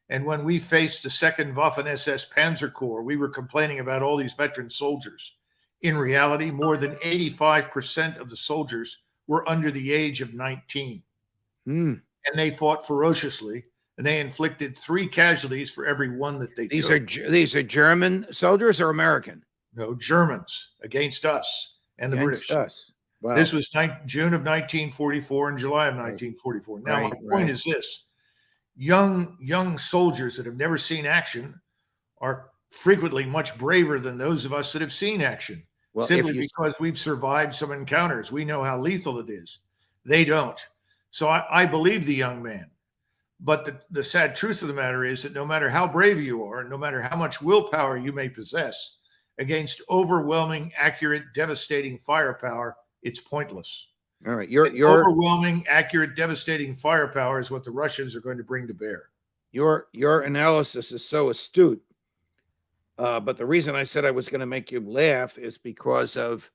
S2: and when we faced the 2nd Waffen-SS Panzer Corps, we were complaining about all these veteran soldiers. In reality, more than 85% of the soldiers were under the age of 19. And they fought ferociously, and they inflicted 3 casualties for every one that they took.
S1: These are German soldiers or American?
S2: No, Germans against us and the
S1: Against
S2: British.
S1: us. Wow.
S2: This was June of 1944 and July of 1944. Now, my point is this. Young soldiers that have never seen action are frequently much braver than those of us that have seen action, simply because we've survived some encounters. We know how lethal it is. They don't. So I believe the young man. But the sad truth of the matter is that no matter how brave you are, no matter how much willpower you may possess, against overwhelming, accurate, devastating firepower, it's pointless.
S1: All right.
S2: Overwhelming, accurate, devastating firepower is what the Russians are going to bring to bear.
S1: Your analysis is so astute. But the reason I said I was going to make you laugh is because of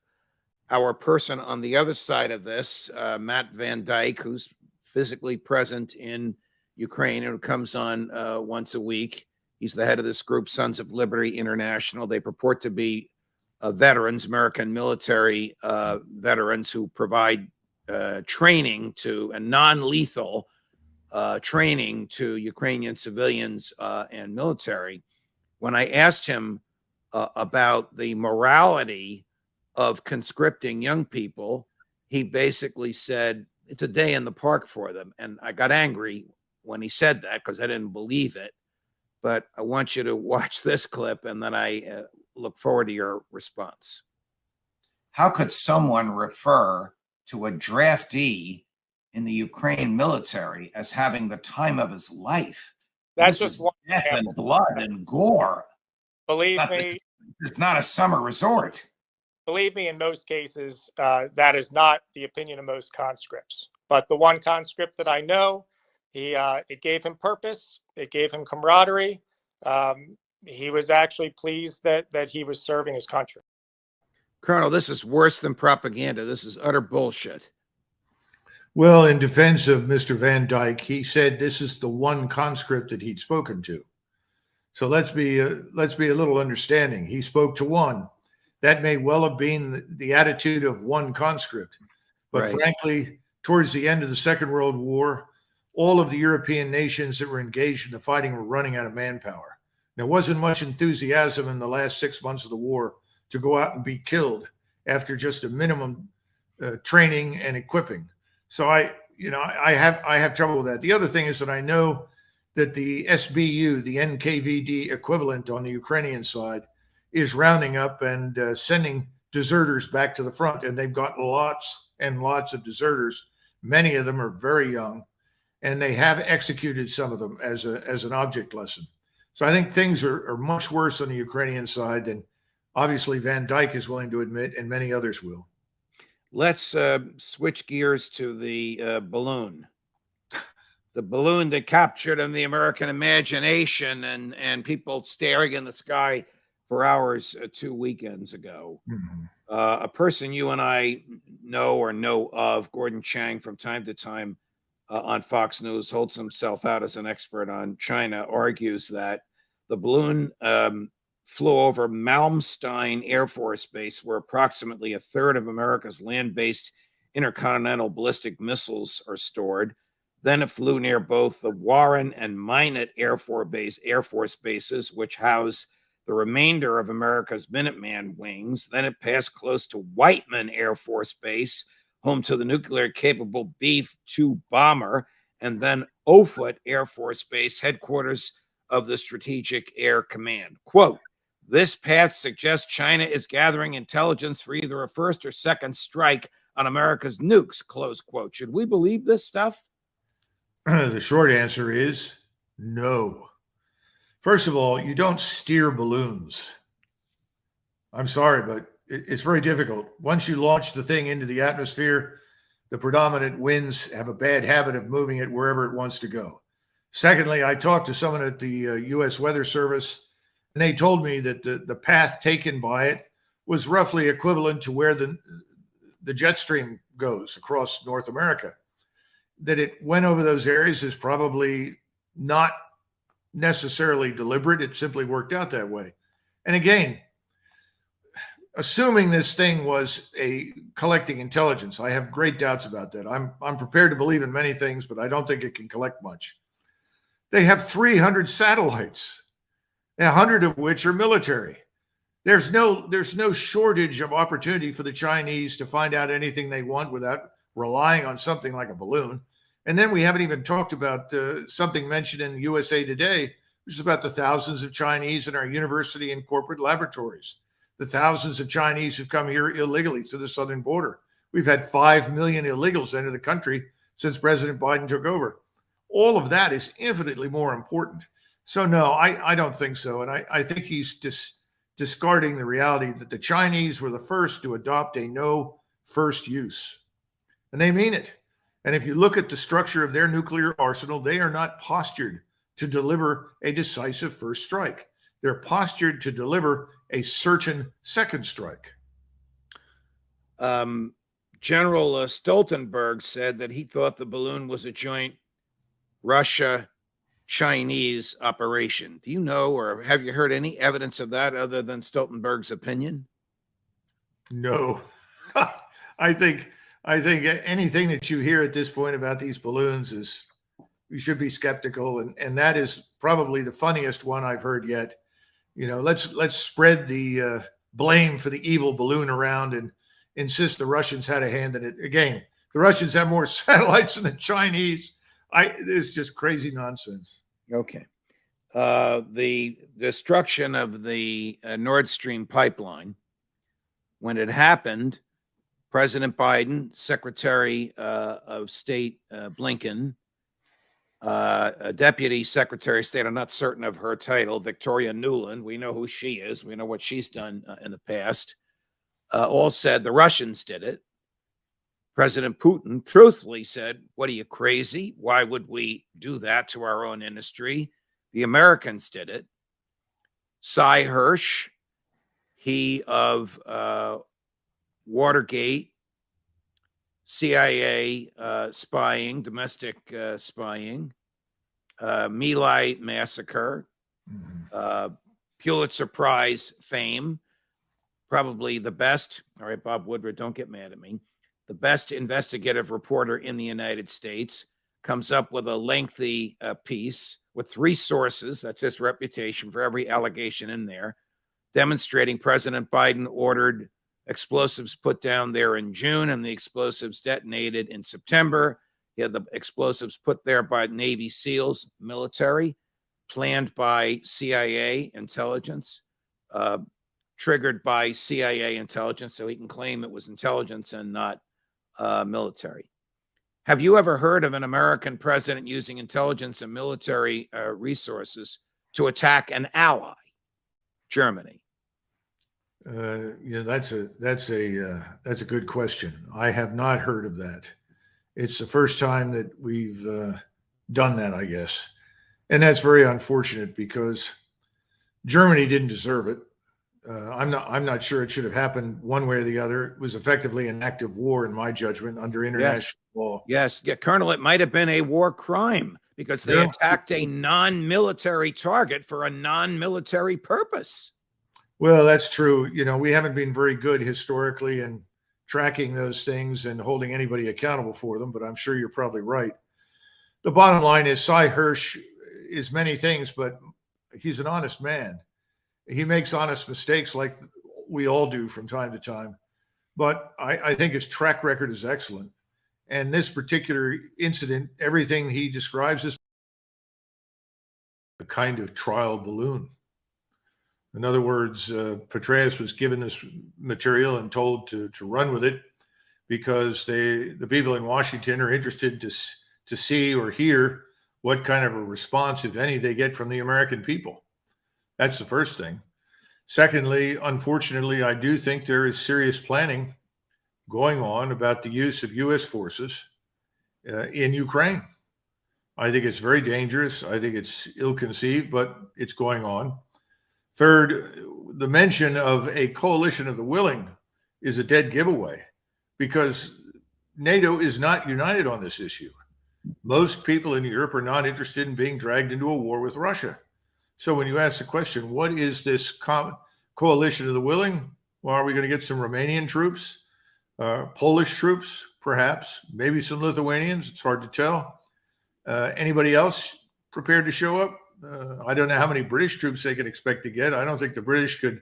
S1: our person on the other side of this, Matt Van Dyke, who's physically present in Ukraine and who comes on once a week. He's the head of this group, Sons of Liberty International. They purport to be veterans, American military veterans who provide training to and non-lethal training to Ukrainian civilians and military. When I asked him about the morality of conscripting young people, he basically said it's a day in the park for them. And I got angry when he said that because I didn't believe it. But I want you to watch this clip, and then I look forward to your response. How could someone refer to a draftee in the Ukraine military as having the time of his life?
S7: That's just
S1: death and blood and gore.
S7: Believe me,
S1: it's not a summer resort.
S7: believe me, in most cases, that is not the opinion of most conscripts. But the one conscript that I know, it gave him purpose. It gave him camaraderie. He was actually pleased that he was serving his country.
S1: Colonel, this is worse than propaganda. This is utter bullshit.
S2: Well, in defense of Mr. Van Dyke, he said this is the one conscript that he'd spoken to. So let's be a little understanding. He spoke to one. That may well have been the attitude of one conscript. But
S1: right.
S2: Frankly, towards the end of the Second World War, all of the European nations that were engaged in the fighting were running out of manpower. There wasn't much enthusiasm in the last 6 months of the war to go out and be killed after just a minimum training and equipping. So I have trouble with that. The other thing is that I know that the SBU, the NKVD equivalent on the Ukrainian side, is rounding up and sending deserters back to the front. And they've got lots and lots of deserters. Many of them are very young, and they have executed some of them as an object lesson. So I think things are much worse on the Ukrainian side than obviously Van Dyke is willing to admit, and many others will.
S1: Let's switch gears to the balloon. The balloon that captured in the American imagination and people staring in the sky for hours 2 weekends ago.
S2: Mm-hmm.
S1: A person you and I know of, Gordon Chang, from time to time on Fox News, holds himself out as an expert on China, argues that the balloon flew over Malmstein Air Force Base, where approximately a third of America's land-based intercontinental ballistic missiles are stored. Then it flew near both the Warren and Minot Air Force bases, which house the remainder of America's Minuteman wings. Then it passed close to Whiteman Air Force Base, home to the nuclear-capable B-2 bomber, and then Offutt Air Force Base, headquarters of the Strategic Air Command. Quote, this path suggests China is gathering intelligence for either a first or second strike on America's nukes, close quote. Should we believe this stuff?
S2: The short answer is no. First of all, you don't steer balloons. I'm sorry, but it's very difficult. Once you launch the thing into the atmosphere, the predominant winds have a bad habit of moving it wherever it wants to go. Secondly, I talked to someone at the U.S. Weather Service, and they told me that the path taken by it was roughly equivalent to where the jet stream goes across North America. That it went over those areas is probably not necessarily deliberate. It simply worked out that way. And again, assuming this thing was collecting intelligence, I have great doubts about that. I'm prepared to believe in many things, but I don't think it can collect much. They have 300 satellites, 100 of which are military. There's no shortage of opportunity for the Chinese to find out anything they want without relying on something like a balloon. And then we haven't even talked about something mentioned in USA Today, which is about the thousands of Chinese in our university and corporate laboratories, the thousands of Chinese who come here illegally to the southern border. We've had 5 million illegals enter the country since President Biden took over. All of that is infinitely more important. So no, I don't think so. And I think he's discarding the reality that the Chinese were the first to adopt a no first use. And they mean it. And if you look at the structure of their nuclear arsenal, they are not postured to deliver a decisive first strike. They're postured to deliver a certain second strike.
S1: General Stoltenberg said that he thought the balloon was a joint Russia-Chinese operation. Do you know, or have you heard any evidence of that other than Stoltenberg's opinion?
S2: No. I think anything that you hear at this point about these balloons is, you should be skeptical. And that is probably the funniest one I've heard yet. You know, let's spread the blame for the evil balloon around and insist the Russians had a hand in it. Again, the Russians have more satellites than the Chinese. It's just crazy nonsense.
S1: Okay. The destruction of the Nord Stream pipeline, when it happened, President Biden, Secretary of State Blinken, Deputy Secretary of State, I'm not certain of her title, Victoria Nuland, we know who she is, we know what she's done in the past, all said the Russians did it. President Putin truthfully said, what are you, crazy? Why would we do that to our own industry? The Americans did it. Cy Hirsch, he of Watergate, CIA spying, domestic spying, My Lai massacre, Pulitzer Prize fame, probably the best, all right, Bob Woodward, don't get mad at me, the best investigative reporter in the United States, comes up with a lengthy piece with 3 sources, that's his reputation for every allegation in there, demonstrating President Biden ordered explosives put down there in June and the explosives detonated in September. He had the explosives put there by Navy SEALs, military, planned by CIA intelligence, triggered by CIA intelligence, so he can claim it was intelligence and not military. Have you ever heard of an American president using intelligence and military resources to attack an ally, Germany?
S2: That's a good question. I have not heard of that. It's the first time that we've done that, I guess, and that's very unfortunate because Germany didn't deserve it. I'm not sure it should have happened one way or the other. It was effectively an act of war, in my judgment, under international law.
S1: Yes, Colonel, it might have been a war crime because they attacked a non-military target for a non-military purpose.
S2: Well, that's true. You know, we haven't been very good historically in tracking those things and holding anybody accountable for them, but I'm sure you're probably right. The bottom line is Cy Hirsch is many things, but he's an honest man. He makes honest mistakes like we all do from time to time. But I think his track record is excellent. And this particular incident, everything he describes is a kind of trial balloon. In other words, Petraeus was given this material and told to run with it because the people in Washington are interested to see or hear what kind of a response, if any, they get from the American people. That's the first thing. Secondly, unfortunately, I do think there is serious planning going on about the use of U.S. forces in Ukraine. I think it's very dangerous. I think it's ill-conceived, but it's going on. Third, the mention of a coalition of the willing is a dead giveaway because NATO is not united on this issue. Most people in Europe are not interested in being dragged into a war with Russia. So when you ask the question, what is this coalition of the willing? Well, are we going to get some Romanian troops, Polish troops, perhaps, maybe some Lithuanians? It's hard to tell. Anybody else prepared to show up? I don't know how many British troops they can expect to get. I don't think the British could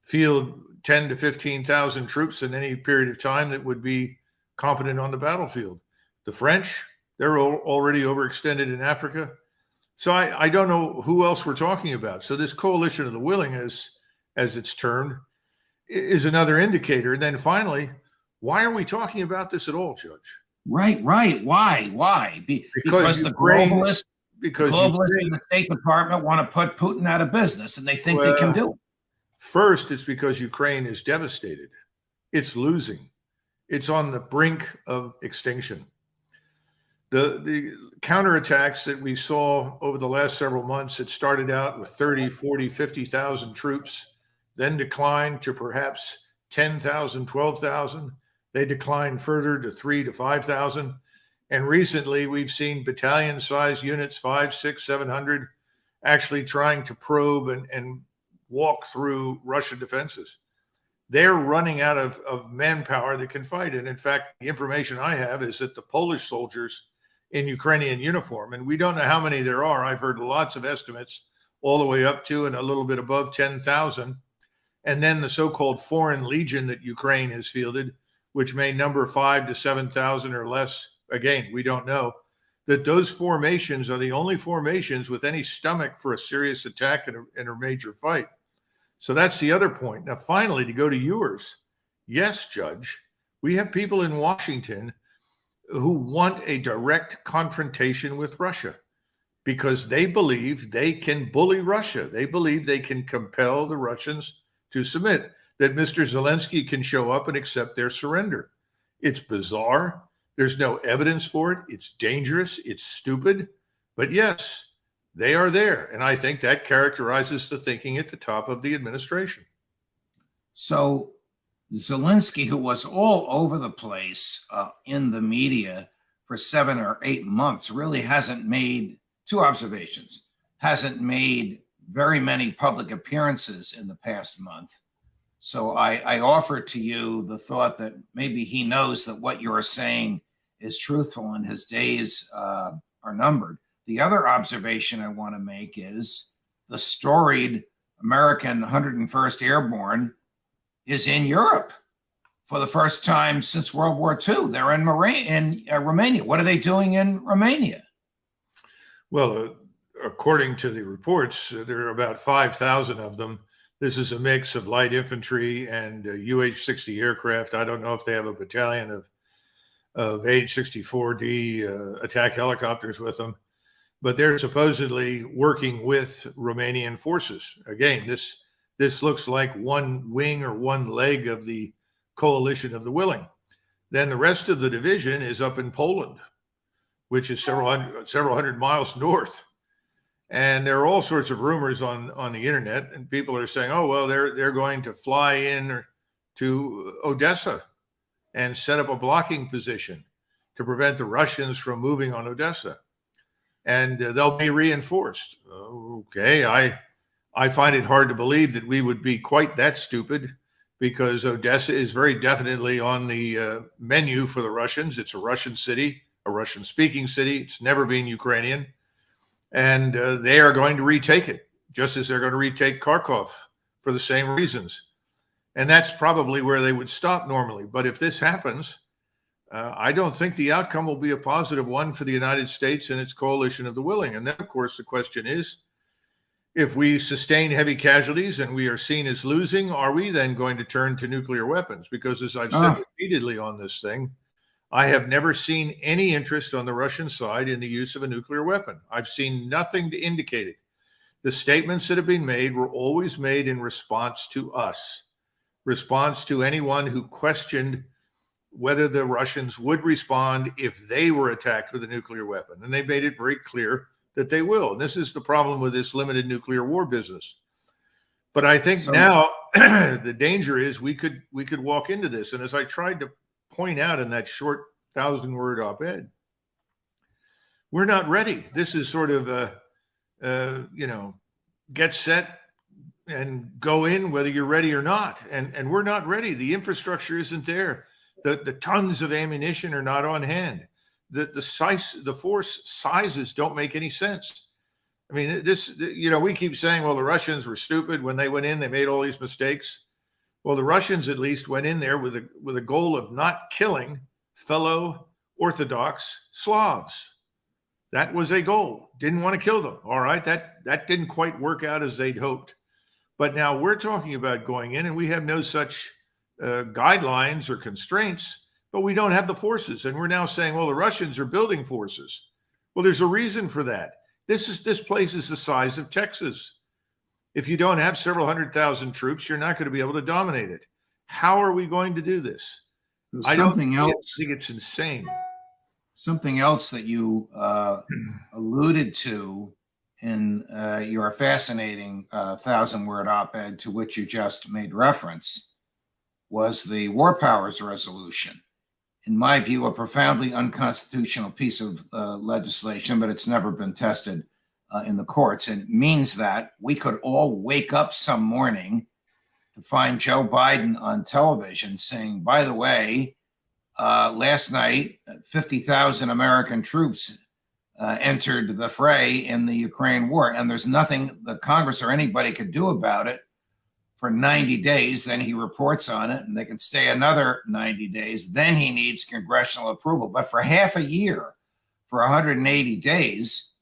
S2: field 10 to 15,000 troops in any period of time that would be competent on the battlefield. The French, they're already overextended in Africa. So I don't know who else we're talking about. So this coalition of the willing, as it's termed, is another indicator. And then finally, why are we talking about this at all, Judge?
S8: Right. Why? Because the globalists in the State Department want to put Putin out of business, and they think they can do it.
S2: First, it's because Ukraine is devastated. It's losing. It's on the brink of extinction. The counterattacks that we saw over the last several months, it started out with 30, 40, 50,000 troops, then declined to perhaps 10,000, 12,000. They declined further to 3,000 to 5,000. And recently we've seen battalion-sized units, 500, 600, 700, actually trying to probe and walk through Russian defenses. They're running out of manpower that can fight. And in fact, the information I have is that the Polish soldiers in Ukrainian uniform, and we don't know how many there are. I've heard lots of estimates all the way up to and a little bit above 10,000. And then the so-called Foreign Legion that Ukraine has fielded, which may number 5,000 to 7,000 or less. Again, we don't know. That those formations are the only formations with any stomach for a serious attack and a major fight. So that's the other point. Now, finally, to go to yours, yes, Judge, we have people in Washington who want a direct confrontation with Russia because they believe they can bully Russia. They believe they can compel the Russians to submit, that Mr. Zelensky can show up and accept their surrender. It's bizarre. There's no evidence for it. It's dangerous. It's stupid. But yes, they are there. And I think that characterizes the thinking at the top of the administration.
S8: So Zelensky, who was all over the place in the media for 7 or 8 months, really hasn't made, two observations, hasn't made very many public appearances in the past month. So I offer to you the thought that maybe he knows that what you're saying is truthful and his days are numbered. The other observation I want to make is the storied American 101st Airborne is in Europe for the first time since World War II. They're in Romania. What are they doing in Romania?
S2: Well, according to the reports, there are about 5,000 of them. This is a mix of light infantry and UH-60 aircraft. I don't know if they have a battalion of H-64D attack helicopters with them, but they're supposedly working with Romanian forces. Again, this looks like one wing or one leg of the coalition of the willing. Then the rest of the division is up in Poland, which is several hundred miles north. And there are all sorts of rumors on the internet, and people are saying, oh, well, they're going to fly in to Odessa and set up a blocking position to prevent the Russians from moving on Odessa. And they'll be reinforced. Okay, I find it hard to believe that we would be quite that stupid, because Odessa is very definitely on the menu for the Russians. It's a Russian city, a Russian-speaking city. It's never been Ukrainian. And they are going to retake it, just as they're going to retake Kharkov for the same reasons. And that's probably where they would stop normally. But if this happens, I don't think the outcome will be a positive one for the United States and its coalition of the willing. And then, of course, the question is, if we sustain heavy casualties and we are seen as losing, are we then going to turn to nuclear weapons? Because as I've said repeatedly on this thing, I have never seen any interest on the Russian side in the use of a nuclear weapon. I've seen nothing to indicate it. The statements that have been made were always made in response to us, response to anyone who questioned whether the Russians would respond if they were attacked with a nuclear weapon. And they made it very clear that they will. And this is the problem with this limited nuclear war business. But I think now the danger is we could walk into this. And as I tried to point out in that short 1,000-word op-ed, we're not ready. This is sort of get set and go in whether you're ready or not. And we're not ready. The infrastructure isn't there. The tons of ammunition are not on hand. The force sizes don't make any sense. I mean, we keep saying, well, the Russians were stupid when they went in, they made all these mistakes. Well, the Russians at least went in there with a goal of not killing fellow Orthodox Slavs. That was a goal. Didn't want to kill them. All right, that didn't quite work out as they'd hoped. But now we're talking about going in, and we have no such guidelines or constraints, but we don't have the forces. And we're now saying, well, the Russians are building forces. Well, there's a reason for that. This place is the size of Texas. If you don't have several 100,000 troops, you're not going to be able to dominate it. How are we going to do this? I think it's insane.
S8: Something else that you alluded to in your fascinating 1,000-word op-ed to which you just made reference was the War Powers Resolution. In my view, a profoundly unconstitutional piece of legislation, but it's never been tested in the courts. And it means that we could all wake up some morning to find Joe Biden on television saying, by the way, last night, 50,000 American troops entered the fray in the Ukraine war, and there's nothing the Congress or anybody could do about it for 90 days. Then he reports on it, and they can stay another 90 days. Then he needs congressional approval. But for half a year, for 180 days,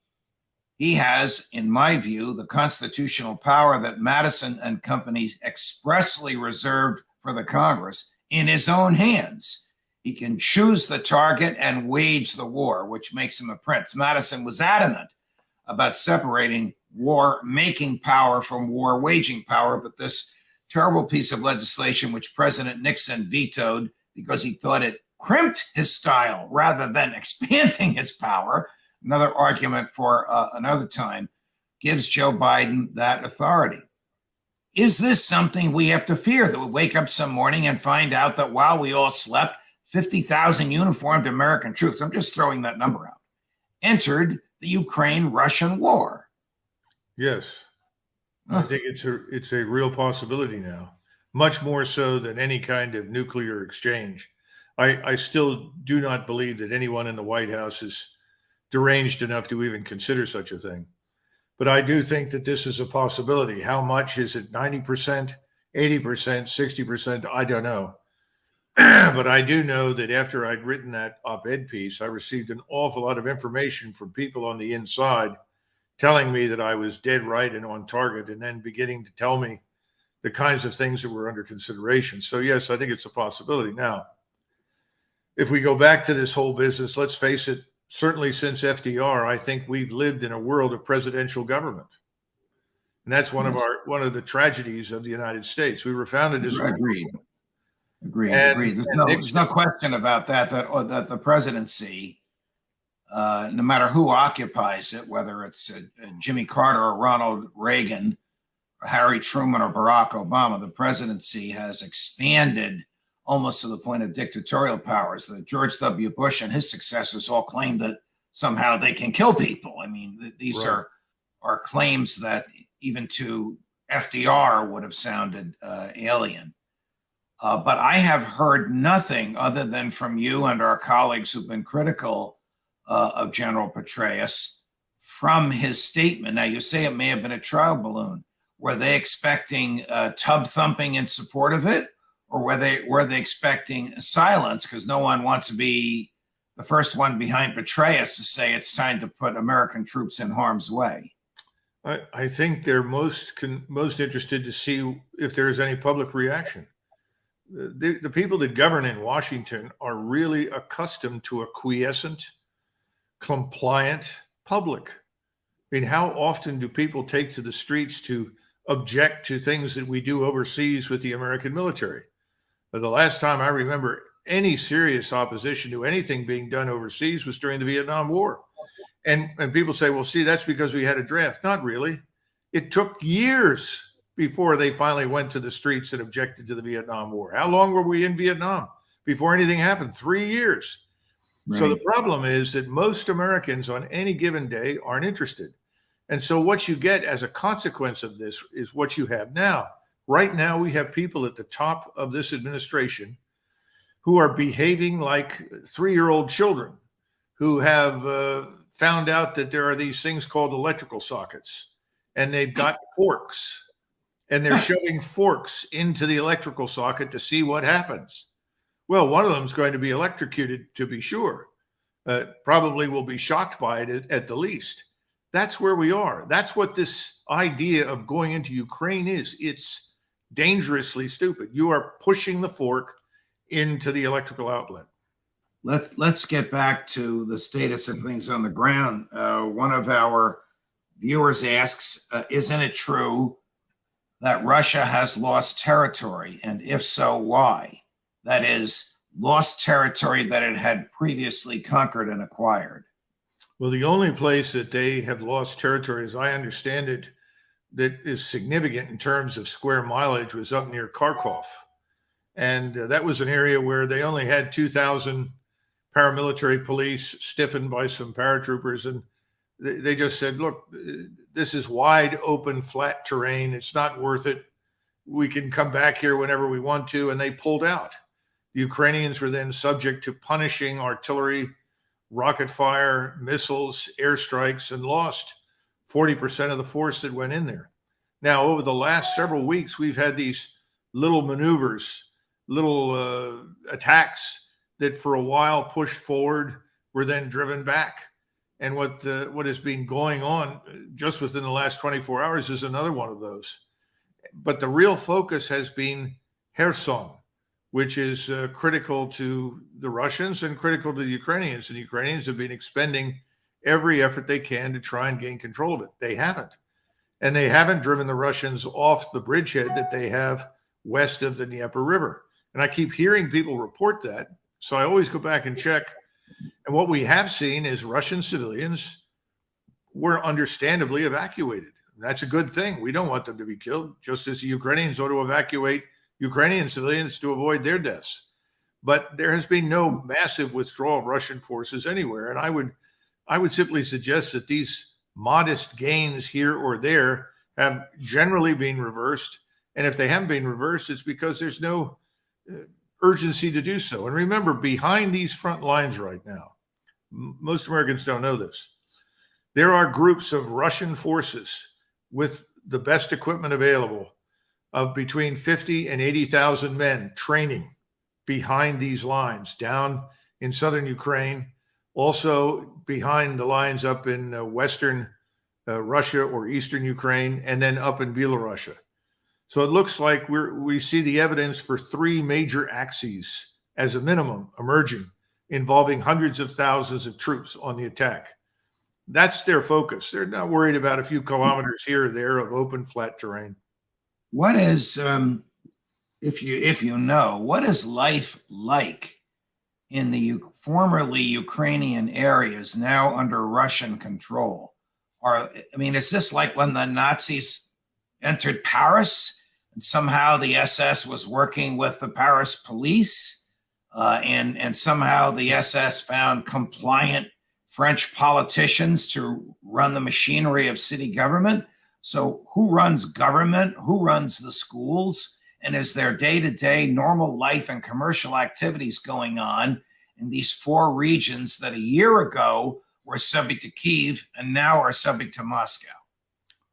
S8: he has, in my view, the constitutional power that Madison and company expressly reserved for the Congress in his own hands. He can choose the target and wage the war, which makes him a prince. Madison was adamant about separating war-making power from war-waging power, but this terrible piece of legislation, which President Nixon vetoed because he thought it crimped his style rather than expanding his power, another argument for another time, gives Joe Biden that authority. Is this something we have to fear, that we wake up some morning and find out that while we all slept, 50,000 uniformed American troops, I'm just throwing that number out, entered the Ukraine-Russian war?
S2: Yes. I think it's a real possibility now, much more so than any kind of nuclear exchange. I still do not believe that anyone in the White House is deranged enough to even consider such a thing. But I do think that this is a possibility. How much is it? 90%, 80%, 60%? I don't know. But I do know that after I'd written that op-ed piece, I received an awful lot of information from people on the inside telling me that I was dead right and on target, and then beginning to tell me the kinds of things that were under consideration. So yes, I think it's a possibility. Now, if we go back to this whole business, let's face it, certainly since FDR, I think we've lived in a world of presidential government. And that's one of the tragedies of the United States. We were founded as
S8: Agreed. There's no question about that the presidency, no matter who occupies it, whether it's Jimmy Carter or Ronald Reagan, or Harry Truman or Barack Obama, the presidency has expanded almost to the point of dictatorial powers. That George W. Bush and his successors all claim that somehow they can kill people. I mean, these are claims that even to FDR would have sounded alien. But I have heard nothing other than from you and our colleagues who've been critical of General Petraeus from his statement. Now, you say it may have been a trial balloon. Were they expecting tub thumping in support of it? Or were they expecting silence? Because no one wants to be the first one behind Petraeus to say it's time to put American troops in harm's way.
S2: I think they're most interested to see if there is any public reaction. The people that govern in Washington are really accustomed to a quiescent, compliant public. I mean, how often do people take to the streets to object to things that we do overseas with the American military? The last time I remember any serious opposition to anything being done overseas was during the Vietnam War. And people say, well, see, that's because we had a draft. Not really. It took years before they finally went to the streets and objected to the Vietnam War. How long were we in Vietnam before anything happened? 3 years. Right. So the problem is that most Americans on any given day aren't interested. And so what you get as a consequence of this is what you have now. Right now, we have people at the top of this administration who are behaving like 3-year-old children who have found out that there are these things called electrical sockets, and they've got forks, and they're shoving forks into the electrical socket to see what happens. Well, one of them is going to be electrocuted, to be sure. Probably will be shocked by it at the least. That's where we are. That's what this idea of going into Ukraine is. It's dangerously stupid. You are pushing the fork into the electrical outlet.
S8: Let's get back to the status of things on the ground. One of our viewers asks, isn't it true that Russia has lost territory? And if so, why? That is, lost territory that it had previously conquered and acquired.
S2: Well, the only place that they have lost territory, as I understand it, that is significant in terms of square mileage was up near Kharkov. And that was an area where they only had 2,000 paramilitary police stiffened by some paratroopers. And they just said, look, this is wide open, flat terrain. It's not worth it. We can come back here whenever we want to. And they pulled out. The Ukrainians were then subject to punishing artillery, rocket fire, missiles, airstrikes, and lost 40% of the force that went in there. Now, over the last several weeks, we've had these little maneuvers, little attacks that for a while pushed forward, were then driven back. And what has been going on just within the last 24 hours is another one of those. But the real focus has been Kherson, which is critical to the Russians and critical to the Ukrainians. And the Ukrainians have been expending every effort they can to try and gain control of it. They haven't. And they haven't driven the Russians off the bridgehead that they have west of the Dnieper River. And I keep hearing people report that. So I always go back and check. And what we have seen is Russian civilians were understandably evacuated. That's a good thing. We don't want them to be killed, just as the Ukrainians ought to evacuate Ukrainian civilians to avoid their deaths. But there has been no massive withdrawal of Russian forces anywhere. And I would simply suggest that these modest gains here or there have generally been reversed. And if they haven't been reversed, it's because there's no urgency to do so. And remember, behind these front lines right now, most Americans don't know this, there are groups of Russian forces with the best equipment available of between 50 and 80,000 men training behind these lines down in southern Ukraine, also behind the lines up in western Russia or eastern Ukraine, and then up in Belarus. So it looks like we see the evidence for 3 major axes as a minimum emerging, involving hundreds of thousands of troops on the attack. That's their focus. They're not worried about a few kilometers here or there of open, flat terrain.
S8: What is, if you know, what is life like in the formerly Ukrainian areas now under Russian control? Is this like when the Nazis entered Paris and somehow the SS was working with the Paris police and somehow the SS found compliant French politicians to run the machinery of city government? So who runs government? Who runs the schools? And is there day-to-day normal life and commercial activities going on in these four regions that a year ago were subject to Kyiv and now are subject to Moscow?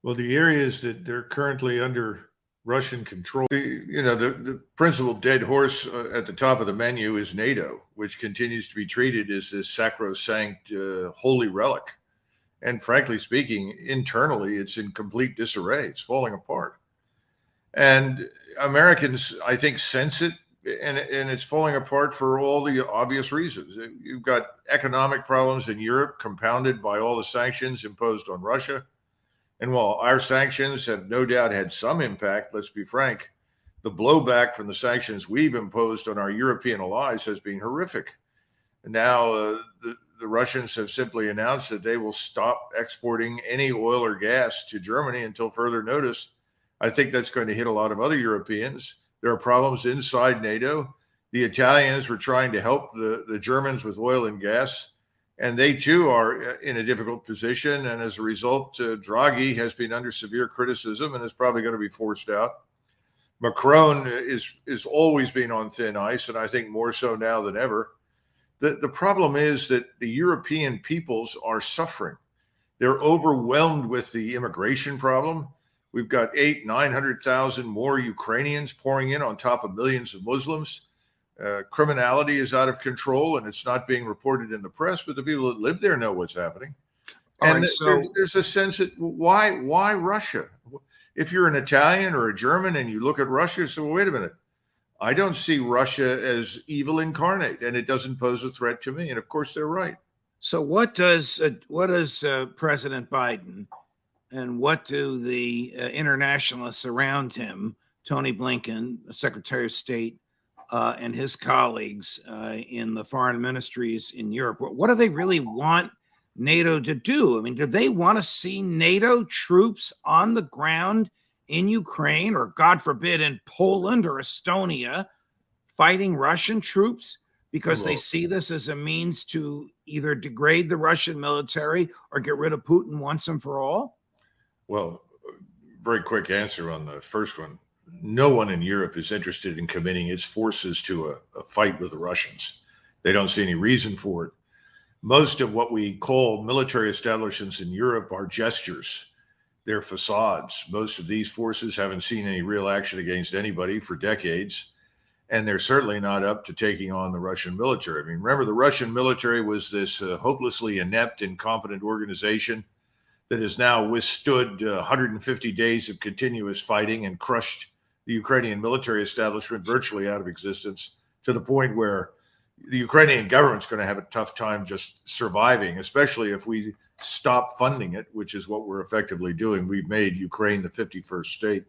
S2: Well, the areas that they're currently under Russian control, the principal dead horse at the top of the menu is NATO, which continues to be treated as this sacrosanct holy relic. And frankly speaking, internally, it's in complete disarray. It's falling apart. And Americans, I think, sense it, and it's falling apart for all the obvious reasons. You've got economic problems in Europe compounded by all the sanctions imposed on Russia. And while our sanctions have no doubt had some impact, let's be frank, the blowback from the sanctions we've imposed on our European allies has been horrific. And now the Russians have simply announced that they will stop exporting any oil or gas to Germany until further notice. I think that's going to hit a lot of other Europeans. There are problems inside NATO. The Italians were trying to help the Germans with oil and gas, and they too are in a difficult position. And as a result, Draghi has been under severe criticism and is probably going to be forced out. Macron is always been on thin ice, and I think more so now than ever. The problem is that the European peoples are suffering. They're overwhelmed with the immigration problem. We've got 900,000 more Ukrainians pouring in on top of millions of Muslims. Criminality is out of control, and it's not being reported in the press, but the people that live there know what's happening. And there's a sense that why Russia? If you're an Italian or a German and you look at Russia, so wait a minute, I don't see Russia as evil incarnate, and it doesn't pose a threat to me. And of course, they're right.
S1: So what does President Biden and what do the internationalists around him, Tony Blinken, Secretary of State, and his colleagues in the foreign ministries in Europe, what do they really want NATO to do? I mean, do they want to see NATO troops on the ground in Ukraine or, God forbid, in Poland or Estonia fighting Russian troops because they see this as a means to either degrade the Russian military or get rid of Putin once and for all?
S2: Well, very quick answer on the first one. No one in Europe is interested in committing its forces to a fight with the Russians. They don't see any reason for it. Most of what we call military establishments in Europe are gestures. They're facades. Most of these forces haven't seen any real action against anybody for decades, and they're certainly not up to taking on the Russian military. I mean, remember, the Russian military was this hopelessly inept, incompetent organization that has now withstood 150 days of continuous fighting and crushed the Ukrainian military establishment virtually out of existence, to the point where the Ukrainian government's going to have a tough time just surviving, especially if we stop funding it, which is what we're effectively doing. We've made Ukraine the 51st state.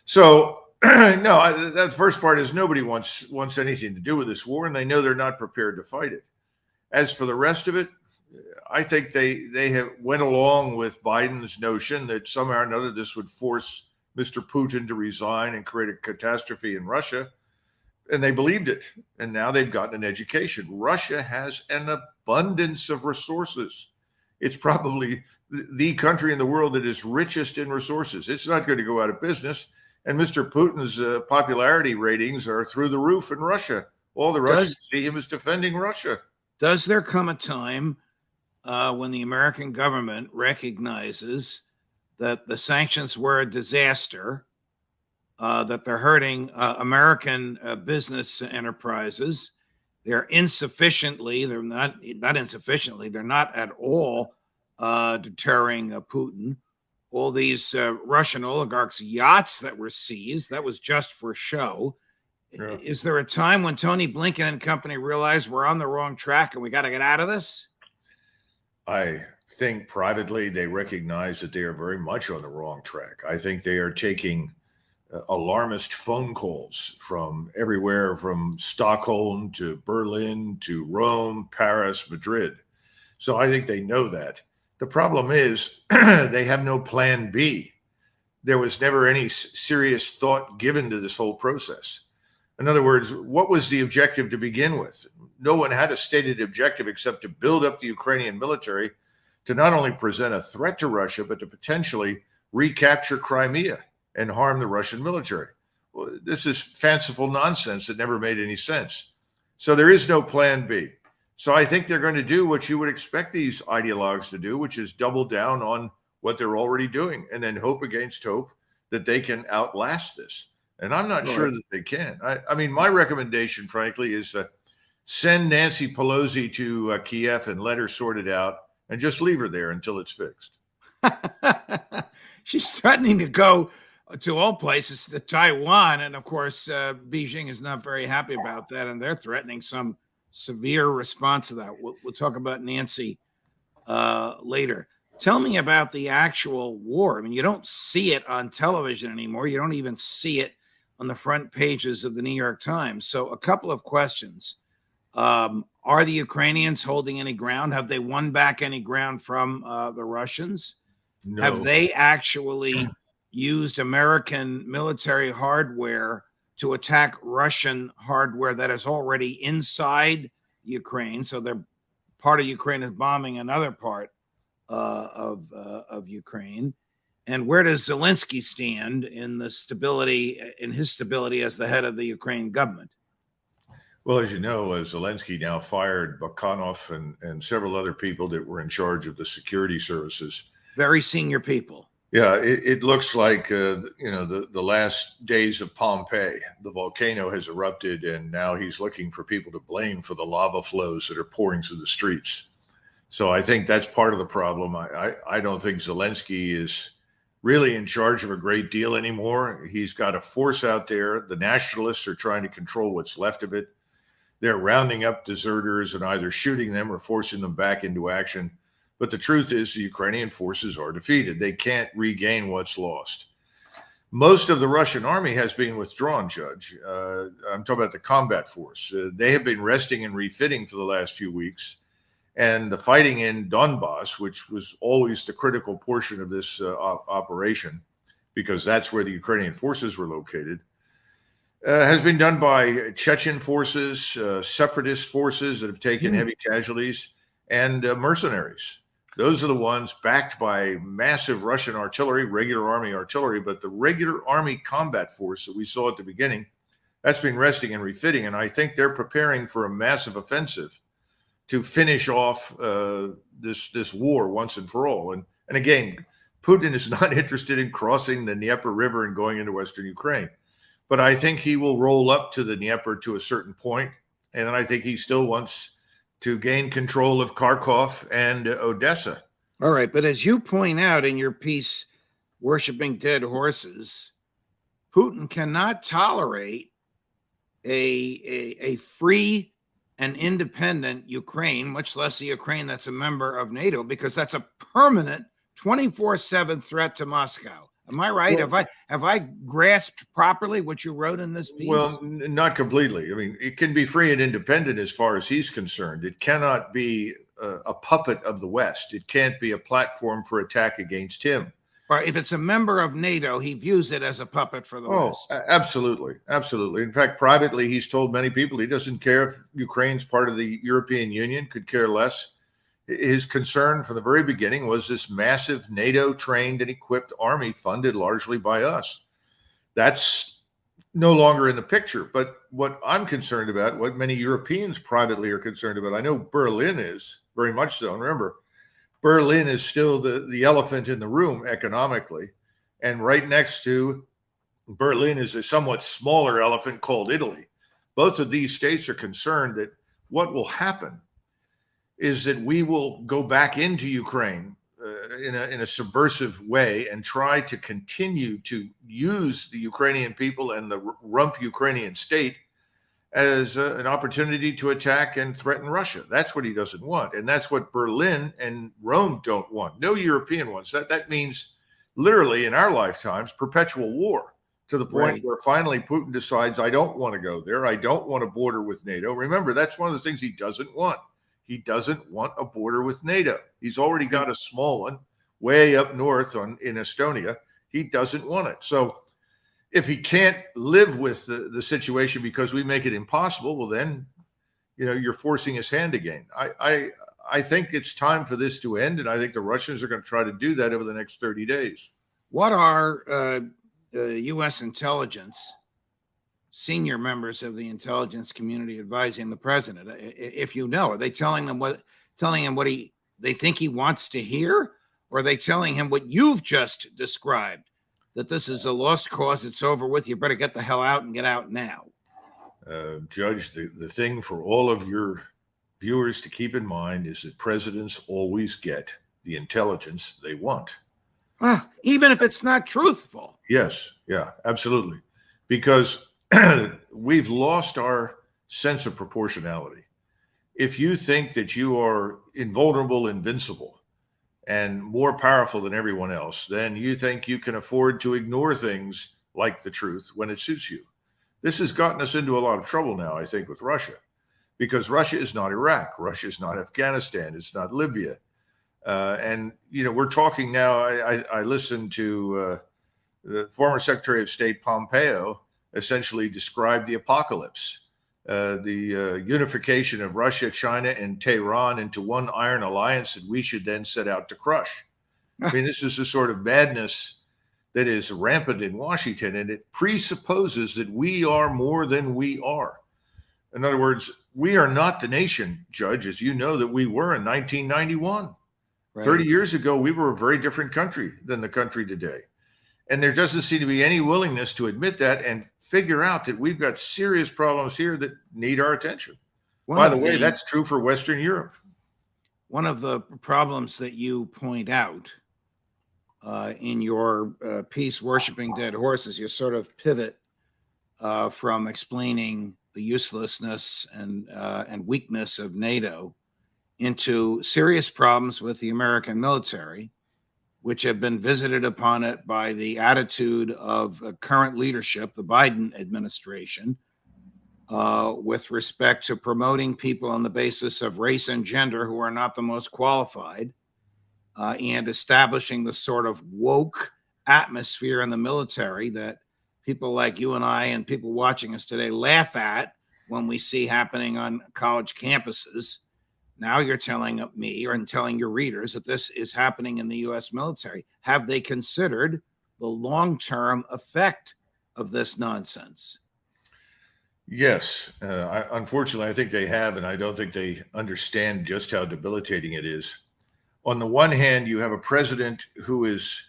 S2: So, no, that first part is nobody wants anything to do with this war, and they know they're not prepared to fight it. As for the rest of it, I think they have went along with Biden's notion that somehow or another this would force Mr. Putin to resign and create a catastrophe in Russia. And they believed it. And now they've gotten an education. Russia has an abundance of resources. It's probably the country in the world that is richest in resources. It's not going to go out of business. And Mr. Putin's popularity ratings are through the roof in Russia. All the Russians see him as defending Russia.
S1: Does there come a time when the American government recognizes that the sanctions were a disaster, that they're hurting American business enterprises? They're not at all deterring Putin. All these Russian oligarchs' yachts that were seized, that was just for show. Yeah. Is there a time when Tony Blinken and company realize we're on the wrong track and we got to get out of this?
S2: I think privately they recognize that they are very much on the wrong track. I think they are taking alarmist phone calls from everywhere, from Stockholm to Berlin to Rome, Paris, Madrid. So I think they know that. The problem is they have no plan B. There was never any serious thought given to this whole process. In other words, what was the objective to begin with? No one had a stated objective except to build up the Ukrainian military to not only present a threat to Russia, but to potentially recapture Crimea and harm the Russian military. this is fanciful nonsense that never made any sense. So there is no plan B. So I think they're going to do what you would expect these ideologues to do, which is double down on what they're already doing and then hope against hope that they can outlast this. And I'm not sure that they can. I mean, my recommendation, frankly, is send Nancy Pelosi to Kiev and let her sort it out and just leave her there until it's fixed.
S8: She's threatening to go to all places, to Taiwan. And of course, Beijing is not very happy about that. And they're threatening some severe response to that. We'll talk about Nancy later. Tell me about the actual war. I mean, you don't see it on television anymore. You don't even see it on the front pages of the New York Times. So a couple of questions. Are the Ukrainians holding any ground? Have they won back any ground from the Russians?
S2: No.
S8: Have they actually used American military hardware to attack Russian hardware that is already inside Ukraine? So they're part of Ukraine is bombing another part of Ukraine. And where does Zelensky stand in his stability as the head of the Ukraine government?
S2: Well, as you know, Zelensky now fired Bakhanov and several other people that were in charge of the security services.
S8: Very senior people.
S2: Yeah, it looks like, the last days of Pompeii. The volcano has erupted, and now he's looking for people to blame for the lava flows that are pouring through the streets. So I think that's part of the problem. I don't think Zelensky is really in charge of a great deal anymore. He's got a force out there. The nationalists are trying to control what's left of it. They're rounding up deserters and either shooting them or forcing them back into action. But the truth is the Ukrainian forces are defeated. They can't regain what's lost. Most of the Russian army has been withdrawn, Judge. I'm talking about the combat force. They have been resting and refitting for the last few weeks. And the fighting in Donbass, which was always the critical portion of this operation, because that's where the Ukrainian forces were located, has been done by Chechen forces, separatist forces that have taken heavy casualties, and mercenaries. Those are the ones backed by massive Russian artillery, regular army artillery, but the regular army combat force that we saw at the beginning, that's been resting and refitting. And I think they're preparing for a massive offensive to finish off this war once and for all. And again, Putin is not interested in crossing the Dnieper River and going into Western Ukraine. But I think he will roll up to the Dnieper to a certain point, and I think he still wants to gain control of Kharkov and Odessa.
S8: All right, but as you point out in your piece, Worshipping Dead Horses, Putin cannot tolerate a free and independent Ukraine, much less a Ukraine that's a member of NATO, because that's a permanent 24/7 threat to Moscow. Am I right?
S2: Well,
S8: have I grasped properly what you wrote in this piece?
S2: Well, not completely. I mean, it can be free and independent as far as he's concerned. It cannot be a puppet of the West. It can't be a platform for attack against him.
S8: Or if it's a member of NATO, he views it as a puppet for the West.
S2: Absolutely. Absolutely. In fact, privately, he's told many people he doesn't care if Ukraine's part of the European Union, could care less. His concern from the very beginning was this massive NATO-trained and equipped army funded largely by us. That's no longer in the picture. But what I'm concerned about, what many Europeans privately are concerned about, I know Berlin is very much so. And remember, Berlin is still the elephant in the room economically. And right next to Berlin is a somewhat smaller elephant called Italy. Both of these states are concerned that what will happen is that we will go back into Ukraine in a subversive way and try to continue to use the Ukrainian people and the rump Ukrainian state as an opportunity to attack and threaten Russia. That's what he doesn't want. And that's what Berlin and Rome don't want. No European wants that. That means literally in our lifetimes, perpetual war, to the point where finally Putin decides, I don't want to go there. I don't want a border with NATO. Remember, that's one of the things he doesn't want. He doesn't want a border with NATO. He's already got a small one way up north in Estonia. He doesn't want it. So if he can't live with the situation because we make it impossible, well, then, you're forcing his hand again. I think it's time for this to end, and I think the Russians are going to try to do that over the next 30 days.
S8: What are U.S. intelligence senior members of the intelligence community advising the president? If you know, are they telling him what they think he wants to hear? Or are they telling him what you've just described, that this is a lost cause, it's over with, you better get the hell out and get out now?
S2: Judge, the thing for all of your viewers to keep in mind is that presidents always get the intelligence they want.
S8: Even if it's not truthful.
S2: Yes, yeah, absolutely. Because we've lost our sense of proportionality. If you think that you are invulnerable, invincible, and more powerful than everyone else, then you think you can afford to ignore things like the truth when it suits you. This has gotten us into a lot of trouble now, I think, with Russia, because Russia is not Iraq. Russia is not Afghanistan. It's not Libya. And, we're talking now, I listened to the former Secretary of State Pompeo essentially describe the apocalypse, the unification of Russia, China, and Tehran into one iron alliance that we should then set out to crush. I mean, this is the sort of madness that is rampant in Washington, and it presupposes that we are more than we are. In other words, we are not the nation, Judge, as you know, that we were in 1991. Right. 30 years ago, we were a very different country than the country today. And there doesn't seem to be any willingness to admit that and figure out that we've got serious problems here that need our attention. By the way, that's true for Western Europe.
S8: One of the problems that you point out in your piece, Worshipping Dead Horses, you sort of pivot from explaining the uselessness and weakness of NATO into serious problems with the American military, which have been visited upon it by the attitude of current leadership, the Biden administration, with respect to promoting people on the basis of race and gender who are not the most qualified, and establishing the sort of woke atmosphere in the military that people like you and I and people watching us today laugh at when we see happening on college campuses. Now you're telling me or telling your readers that this is happening in the U.S. military. Have they considered the long-term effect of this nonsense?
S2: Yes. Unfortunately, I think they have, and I don't think they understand just how debilitating it is. On the one hand, you have a president who is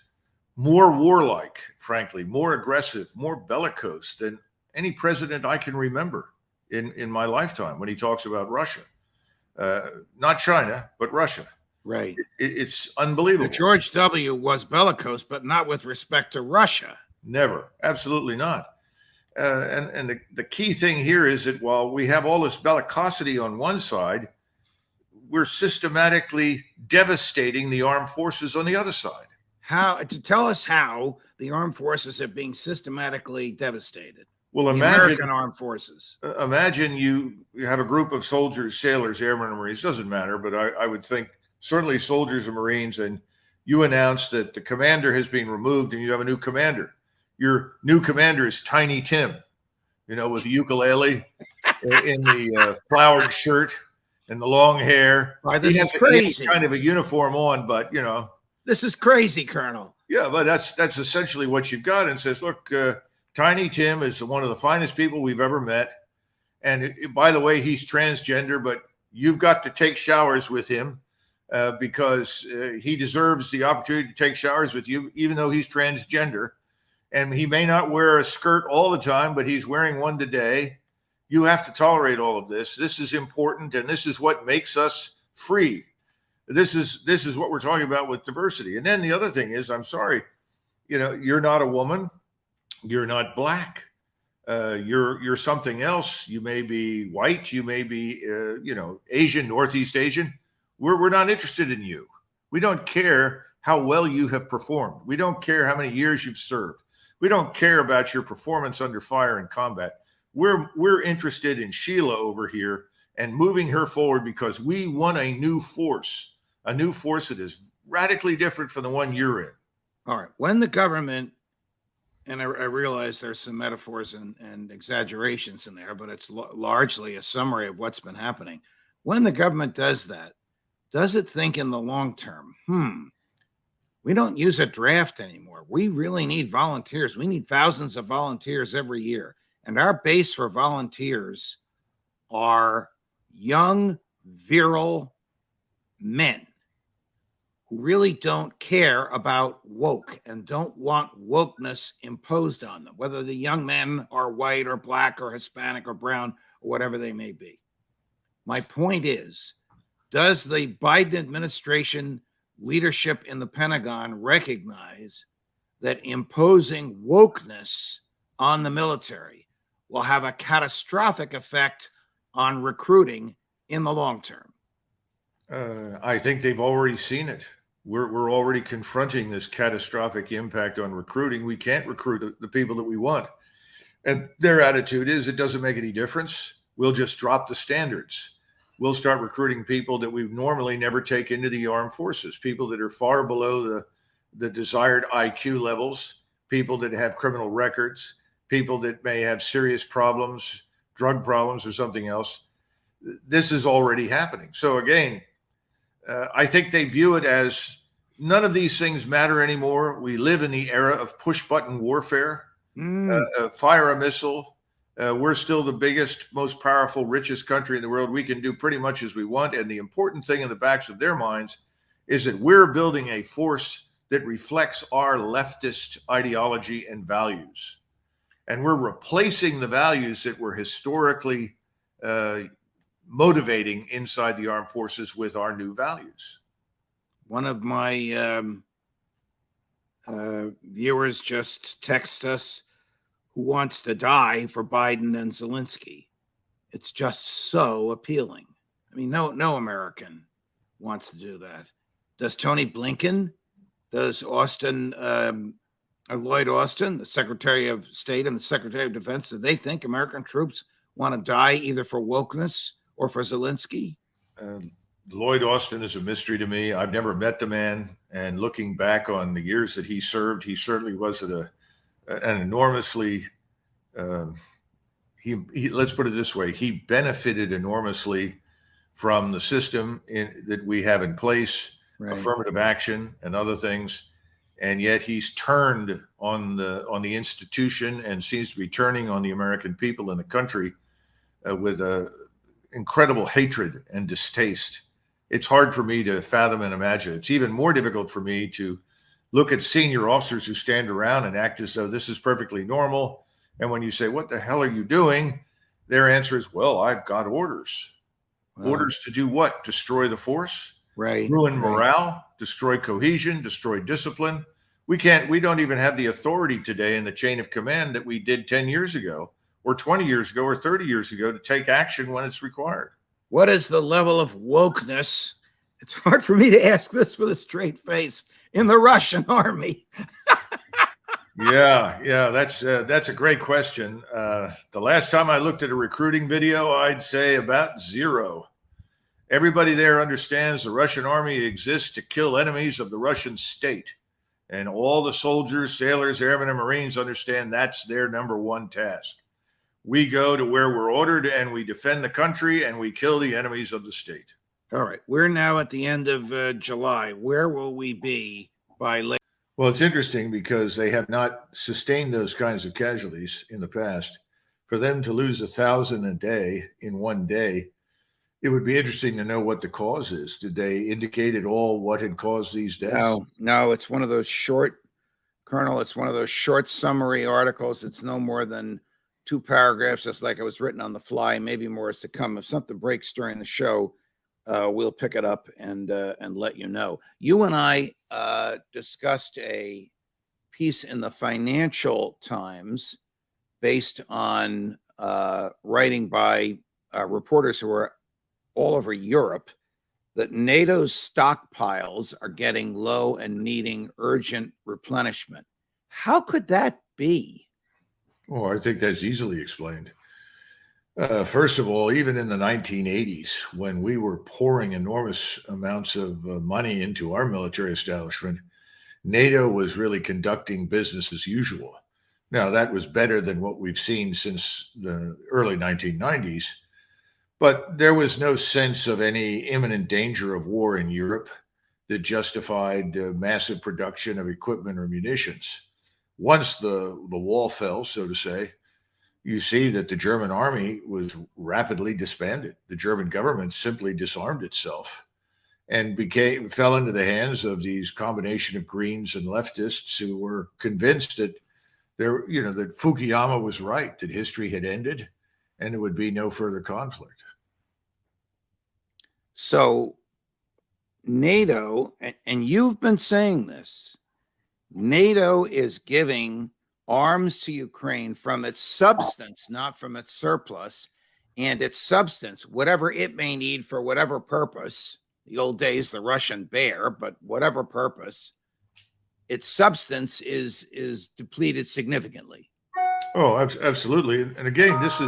S2: more warlike, frankly, more aggressive, more bellicose than any president I can remember in my lifetime when he talks about Russia. Not China, but Russia.
S8: Right.
S2: It's unbelievable.
S8: George W. was bellicose, but not with respect to Russia.
S2: Never. Absolutely not. And the key thing here is that while we have all this bellicosity on one side, we're systematically devastating the armed forces on the other side.
S8: How to tell us how the armed forces are being systematically devastated?
S2: Well,
S8: the
S2: imagine
S8: American armed forces.
S2: Imagine you have a group of soldiers, sailors, airmen, and Marines. Doesn't matter, but I would think certainly soldiers and Marines. And you announce that the commander has been removed, and you have a new commander. Your new commander is Tiny Tim, with the ukulele in the flowered shirt and the long hair.
S8: Why, this is crazy.
S2: He has kind of a uniform on, but
S8: this is crazy, Colonel.
S2: Yeah, but that's essentially what you've got. And says, look, Tiny Tim is one of the finest people we've ever met. And by the way, he's transgender, but you've got to take showers with him because he deserves the opportunity to take showers with you, even though he's transgender. And he may not wear a skirt all the time, but he's wearing one today. You have to tolerate all of this. This is important, and this is what makes us free. This is what we're talking about with diversity. And then the other thing is, I'm sorry, you're not a woman. You're not black. You're something else. You may be white. You may be, Asian, Northeast Asian. We're not interested in you. We don't care how well you have performed. We don't care how many years you've served. We don't care about your performance under fire in combat. We're interested in Sheila over here and moving her forward because we want a new force that is radically different from the one you're in.
S8: All right. When the government, and I realize there's some metaphors and exaggerations in there, but it's largely a summary of what's been happening. When the government does that, does it think in the long term, we don't use a draft anymore. We really need volunteers. We need thousands of volunteers every year. And our base for volunteers are young, virile men who really don't care about woke and don't want wokeness imposed on them, whether the young men are white or black or Hispanic or brown or whatever they may be. My point is, does the Biden administration leadership in the Pentagon recognize that imposing wokeness on the military will have a catastrophic effect on recruiting in the long term?
S2: I think they've already seen it. We're already confronting this catastrophic impact on recruiting. We can't recruit the people that we want. And their attitude is it doesn't make any difference. We'll just drop the standards. We'll start recruiting people that we normally never take into the armed forces, people that are far below the desired IQ levels, people that have criminal records, people that may have serious problems, drug problems or something else. This is already happening. So again, I think they view it as none of these things matter anymore. We live in the era of push button warfare. Fire a missile. We're still the biggest, most powerful, richest country in the world. We can do pretty much as we want. And the important thing in the backs of their minds is that we're building a force that reflects our leftist ideology and values. And we're replacing the values that were historically motivating inside the armed forces with our new values.
S8: One of my viewers just texted us who wants to die for Biden and Zelensky. It's just so appealing. I mean, no American wants to do that. Does Tony Blinken? Does Lloyd Austin, the Secretary of State and the Secretary of Defense, do they think American troops want to die either for wokeness or for Zelensky?
S2: Lloyd Austin is a mystery to me. I've never met the man. And looking back on the years that he served, he certainly was an enormously, let's put it this way, he benefited enormously from the system that we have in place, right. Affirmative action and other things. And yet he's turned on the institution and seems to be turning on the American people and the country with incredible hatred and distaste. It's hard for me to fathom and imagine. It's even more difficult for me to look at senior officers who stand around and act as though this is perfectly normal. And when you say, what the hell are you doing? Their answer is, well, I've got orders. Wow. Orders to do what? Destroy the force?
S8: Right.
S2: Ruin morale, destroy cohesion, destroy discipline. We don't even have the authority today in the chain of command that we did 10 years ago or 20 years ago or 30 years ago to take action when it's required.
S8: What is the level of wokeness? It's hard for me to ask this with a straight face in the Russian army.
S2: Yeah, that's a great question. The last time I looked at a recruiting video, I'd say about 0. Everybody there understands the Russian army exists to kill enemies of the Russian state. And all the soldiers, sailors, airmen, and Marines understand that's their number one task. We go to where we're ordered and we defend the country and we kill the enemies of the state.
S8: All right. We're now at the end of July. Where will we be by late?
S2: Well, it's interesting because they have not sustained those kinds of casualties in the past. For them to lose 1,000 a day in one day, it would be interesting to know what the cause is. Did they indicate at all what had caused these deaths?
S8: No, it's one of those short, Colonel, it's one of those short summary articles. It's no more than 2 paragraphs. It's like it was written on the fly. Maybe more is to come. If something breaks during the show, we'll pick it up and let you know. You and I discussed a piece in the Financial Times based on writing by reporters who are all over Europe that NATO's stockpiles are getting low and needing urgent replenishment. How could that be?
S2: Oh, I think that's easily explained. First of all, even in the 1980s, when we were pouring enormous amounts of money into our military establishment, NATO was really conducting business as usual. Now, that was better than what we've seen since the early 1990s, but there was no sense of any imminent danger of war in Europe that justified massive production of equipment or munitions. Once the wall fell, so to say, you see that the German army was rapidly disbanded. The German government simply disarmed itself and fell into the hands of these combination of Greens and leftists who were convinced that that Fukuyama was right, that history had ended and there would be no further conflict.
S8: So NATO, and you've been saying this, NATO is giving arms to Ukraine from its substance, not from its surplus, and its substance, whatever it may need for whatever purpose. The old days, the Russian bear, but whatever purpose, its substance is depleted significantly.
S2: Oh, absolutely. And again, this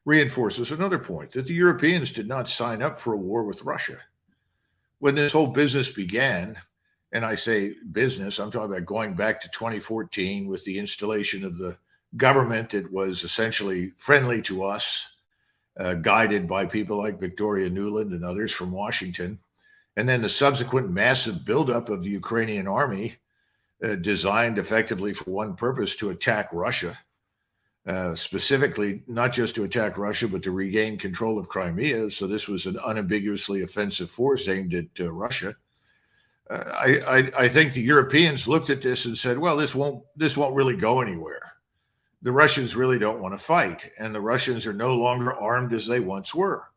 S2: reinforces another point, that the Europeans did not sign up for a war with Russia. When this whole business began, and I say business, I'm talking about going back to 2014 with the installation of the government that was essentially friendly to us, guided by people like Victoria Nuland and others from Washington. And then the subsequent massive buildup of the Ukrainian army, designed effectively for one purpose, to attack Russia, specifically not just to attack Russia, but to regain control of Crimea. So this was an unambiguously offensive force aimed at Russia. I think the Europeans looked at this and said, well, this won't really go anywhere. The Russians really don't want to fight, and the Russians are no longer armed as they once were.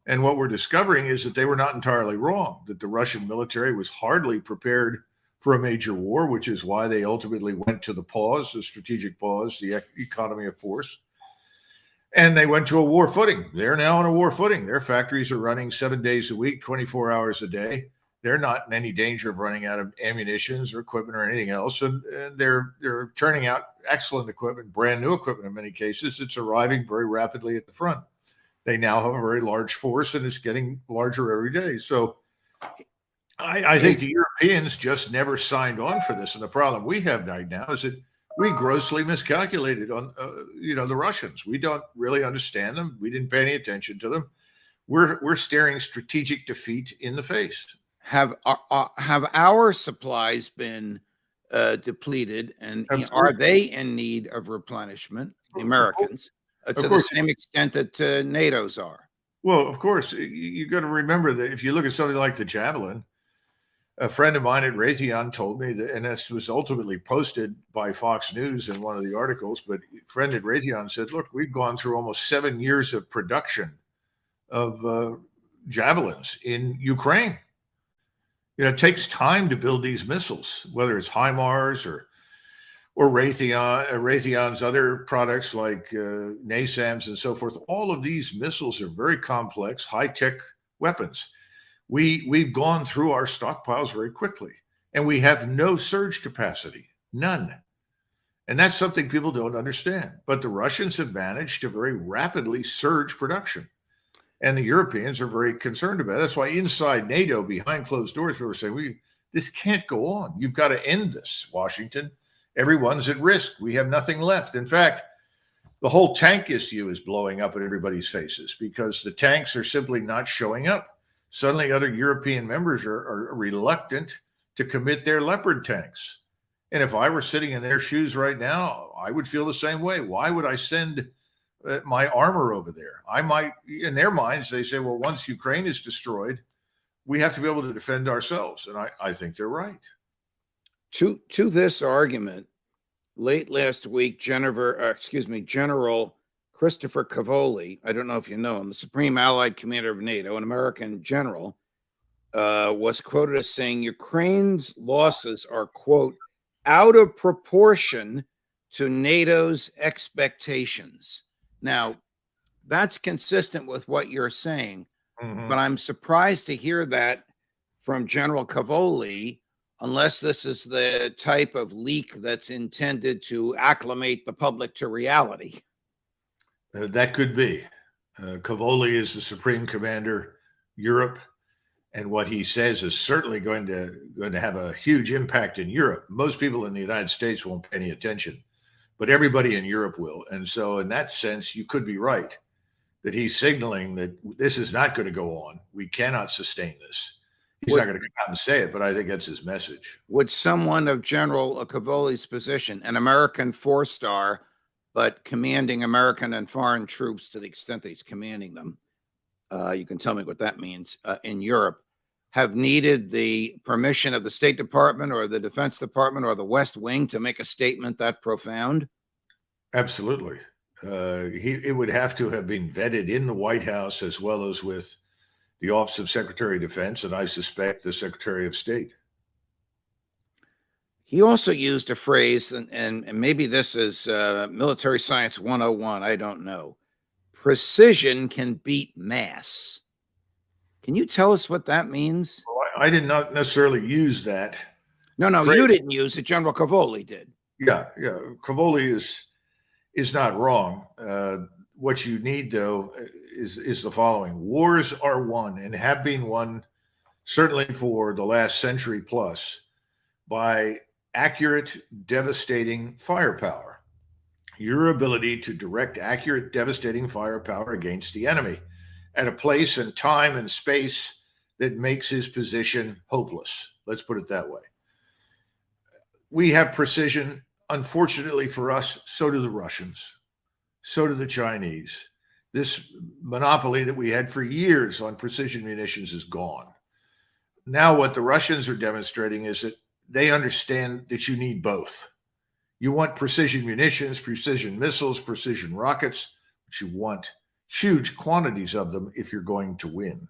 S2: And what we're discovering is that they were not entirely wrong, that the Russian military was hardly prepared for a major war, which is why they ultimately went to the pause, the strategic pause, the economy of force. And they went to a war footing. They're now on a war footing. Their factories are running 7 days a week, 24 hours a day. They're not in any danger of running out of ammunitions or equipment or anything else. And they're turning out excellent equipment, brand new equipment in many cases. It's arriving very rapidly at the front. They now have a very large force, and it's getting larger every day. So I think the Europeans just never signed on for this. And the problem we have right now is that we grossly miscalculated on, the Russians. We don't really understand them. We didn't pay any attention to them. We're staring strategic defeat in the face.
S8: Have our supplies been depleted, and
S2: Absolutely.
S8: are they in need of replenishment, the Americans, to the same extent that NATO's are?
S2: Well, of course, you got to remember that if you look at something like the Javelin, a friend of mine at Raytheon told me that, and this was ultimately posted by Fox News in one of the articles, but a friend at Raytheon said, look, we've gone through almost 7 years of production of Javelins in Ukraine. It takes time to build these missiles, whether it's HIMARS or Raytheon's other products like NASAMS and so forth. All of these missiles are very complex, high-tech weapons. We've gone through our stockpiles very quickly, and we have no surge capacity, none. And that's something people don't understand. But the Russians have managed to very rapidly surge production. And the Europeans are very concerned about it. That's why inside NATO, behind closed doors, people are saying, this can't go on. You've got to end this, Washington. Everyone's at risk. We have nothing left. In fact, the whole tank issue is blowing up in everybody's faces because the tanks are simply not showing up. Suddenly, other European members are reluctant to commit their Leopard tanks. And if I were sitting in their shoes right now, I would feel the same way. Why would I send my armor over there? I might, in their minds, they say, well, once Ukraine is destroyed, we have to be able to defend ourselves. And I think they're right.
S8: To this argument, late last week, General Christopher Cavoli, I don't know if you know him, the Supreme Allied Commander of NATO, an American general, was quoted as saying Ukraine's losses are, quote, out of proportion to NATO's expectations. Now, that's consistent with what you're saying, but I'm surprised to hear that from General Cavoli, unless this is the type of leak that's intended to acclimate the public to reality.
S2: That could be. Cavoli is the Supreme Commander, Europe, and what he says is certainly going to have a huge impact in Europe. Most people in the United States won't pay any attention, but everybody in Europe will. And so in that sense, you could be right that he's signaling that this is not going to go on. We cannot sustain this. He's not going to come out and say it, but I think that's his message.
S8: Would someone of General Cavoli's position, an American four-star,
S1: but commanding American and foreign troops to the extent that he's commanding them, you can tell me what that means, in Europe, have needed the permission of the State Department or the Defense Department or the West Wing to make a statement that profound?
S2: Absolutely. It would have to have been vetted in the White House as well as with the Office of Secretary of Defense, and I suspect the Secretary of State.
S1: He also used a phrase, and maybe this is military science 101, I don't know. Precision can beat mass. Can you tell us what that means?
S2: Well, I did not necessarily use that.
S1: No,
S2: phrase.
S1: you didn't use it. General Cavoli did.
S2: Yeah. Cavoli is not wrong. What you need, though, is the following: wars are won and have been won, certainly for the last century plus, by accurate, devastating firepower. Your ability to direct accurate, devastating firepower against the enemy at a place and time and space that makes his position hopeless. Let's put it that way. We have precision. Unfortunately for us, so do the Russians. So do the Chinese. This monopoly that we had for years on precision munitions is gone. Now what the Russians are demonstrating is that they understand that you need both. You want precision munitions, precision missiles, precision rockets, but you want huge quantities of them if you're going to win.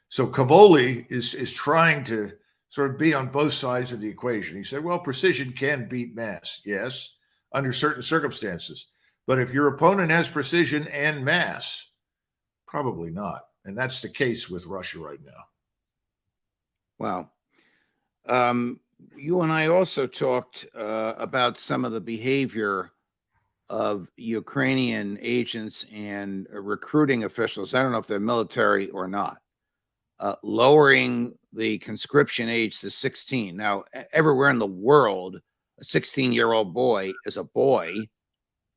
S2: So Cavoli is trying to sort of be on both sides of the equation. He said, well, precision can beat mass, yes, under certain circumstances. But if your opponent has precision and mass, probably not. And that's the case with Russia right now.
S1: Wow. You and I also talked about some of the behavior of Ukrainian agents and recruiting officials. I don't know if they're military or not, lowering the conscription age to 16. Now, everywhere in the world, a 16-year-old boy is a boy,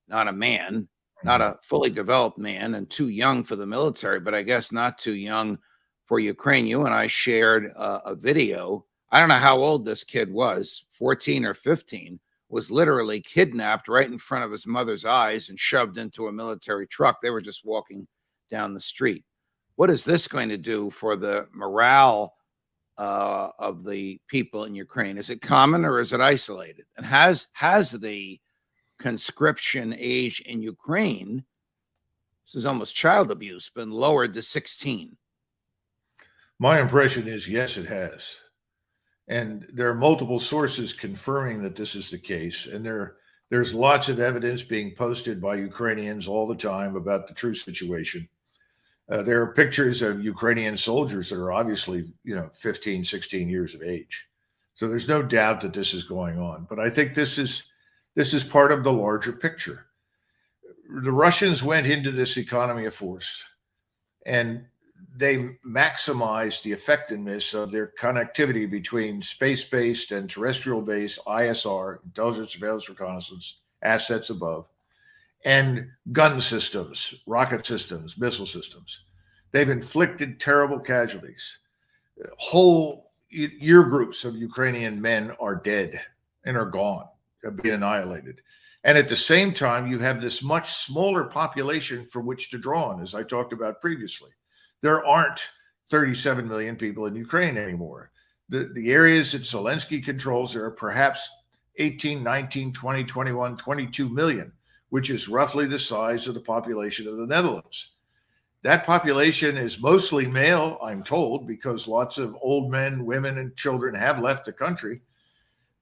S1: not a man, not a fully developed man, and too young for the military, but I guess not too young for Ukraine. You and I shared a video. I don't know how old this kid was, 14 or 15, was literally kidnapped right in front of his mother's eyes and shoved into a military truck. They were just walking down the street. What is this going to do for the morale of the people in Ukraine? Is it common or is it isolated? And has the conscription age in Ukraine, this is almost child abuse, been lowered to 16?
S2: My impression is yes, it has. And there are multiple sources confirming that this is the case. And there's lots of evidence being posted by Ukrainians all the time about the true situation. There are pictures of Ukrainian soldiers that are obviously, 15, 16 years of age. So there's no doubt that this is going on. But I think this is part of the larger picture. The Russians went into this economy of force, and they maximized the effectiveness of their connectivity between space-based and terrestrial-based ISR, intelligence, surveillance, reconnaissance, assets above, and gun systems, rocket systems, missile systems. They've inflicted terrible casualties. Whole year groups of Ukrainian men are dead and are gone, have been annihilated. And at the same time, you have this much smaller population from which to draw on, as I talked about previously. There aren't 37 million people in Ukraine anymore. The areas that Zelensky controls, there are perhaps 18, 19, 20, 21, 22 million, which is roughly the size of the population of the Netherlands. That population is mostly male, I'm told, because lots of old men, women, and children have left the country.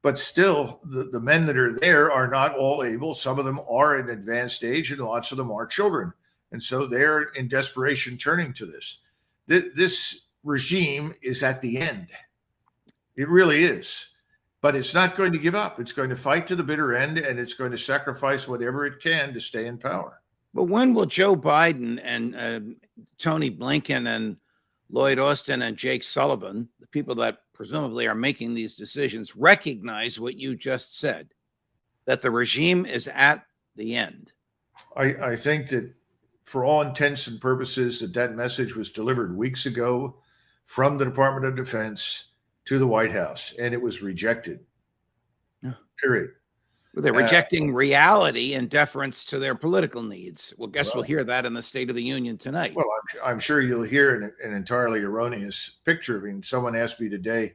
S2: But still, the men that are there are not all able. Some of them are in advanced age, and lots of them are children. And so they're in desperation turning to this. This regime is at the end. It really is. But it's not going to give up. It's going to fight to the bitter end, and it's going to sacrifice whatever it can to stay in power.
S1: But when will Joe Biden and Tony Blinken and Lloyd Austin and Jake Sullivan, the people that presumably are making these decisions, recognize what you just said, that the regime is at the end?
S2: I think that for all intents and purposes, that message was delivered weeks ago from the Department of Defense to the White House, and it was rejected. Yeah. Period.
S1: They're rejecting reality in deference to their political needs. Well, guess we'll hear that in the State of the Union tonight.
S2: Well, I'm sure you'll hear an entirely erroneous picture. I mean, someone asked me today,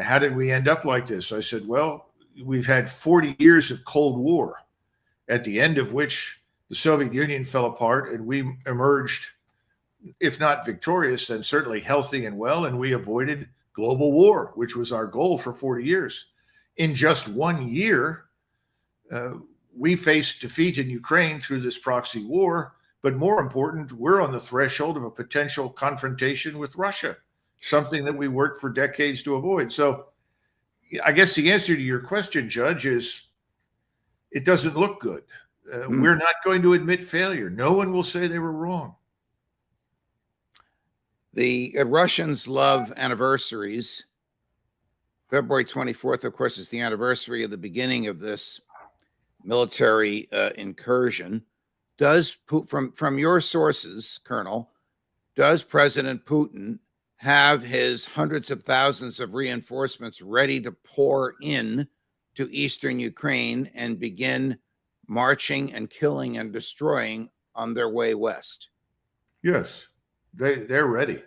S2: how did we end up like this? I said, well, we've had 40 years of Cold War, at the end of which the Soviet Union fell apart and we emerged, if not victorious, then certainly healthy and well, and we avoided global war, which was our goal for 40 years. In just 1 year, we faced defeat in Ukraine through this proxy war, but more important, we're on the threshold of a potential confrontation with Russia, something that we worked for decades to avoid. So I guess the answer to your question, Judge, is it doesn't look good. We're not going to admit failure. No one will say they were wrong.
S1: The Russians love anniversaries. February 24th, of course, is the anniversary of the beginning of this military incursion. Does, from your sources, Colonel, does President Putin have his hundreds of thousands of reinforcements ready to pour in to eastern Ukraine and begin marching and killing and destroying on their way west?
S2: Yes, they're ready.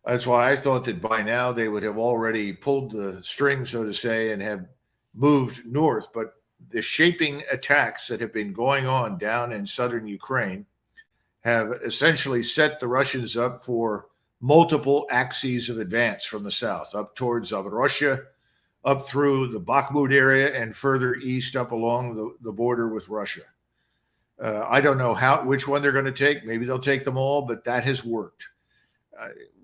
S2: That's why I thought that by now they would have already pulled the string, so to say, and have moved north. But the shaping attacks that have been going on down in southern Ukraine have essentially set the Russians up for multiple axes of advance from the south, up towards Zaporozhye, up through the Bakhmut area, and further east up along the border with Russia. I don't know which one they're going to take. Maybe they'll take them all, but that has worked.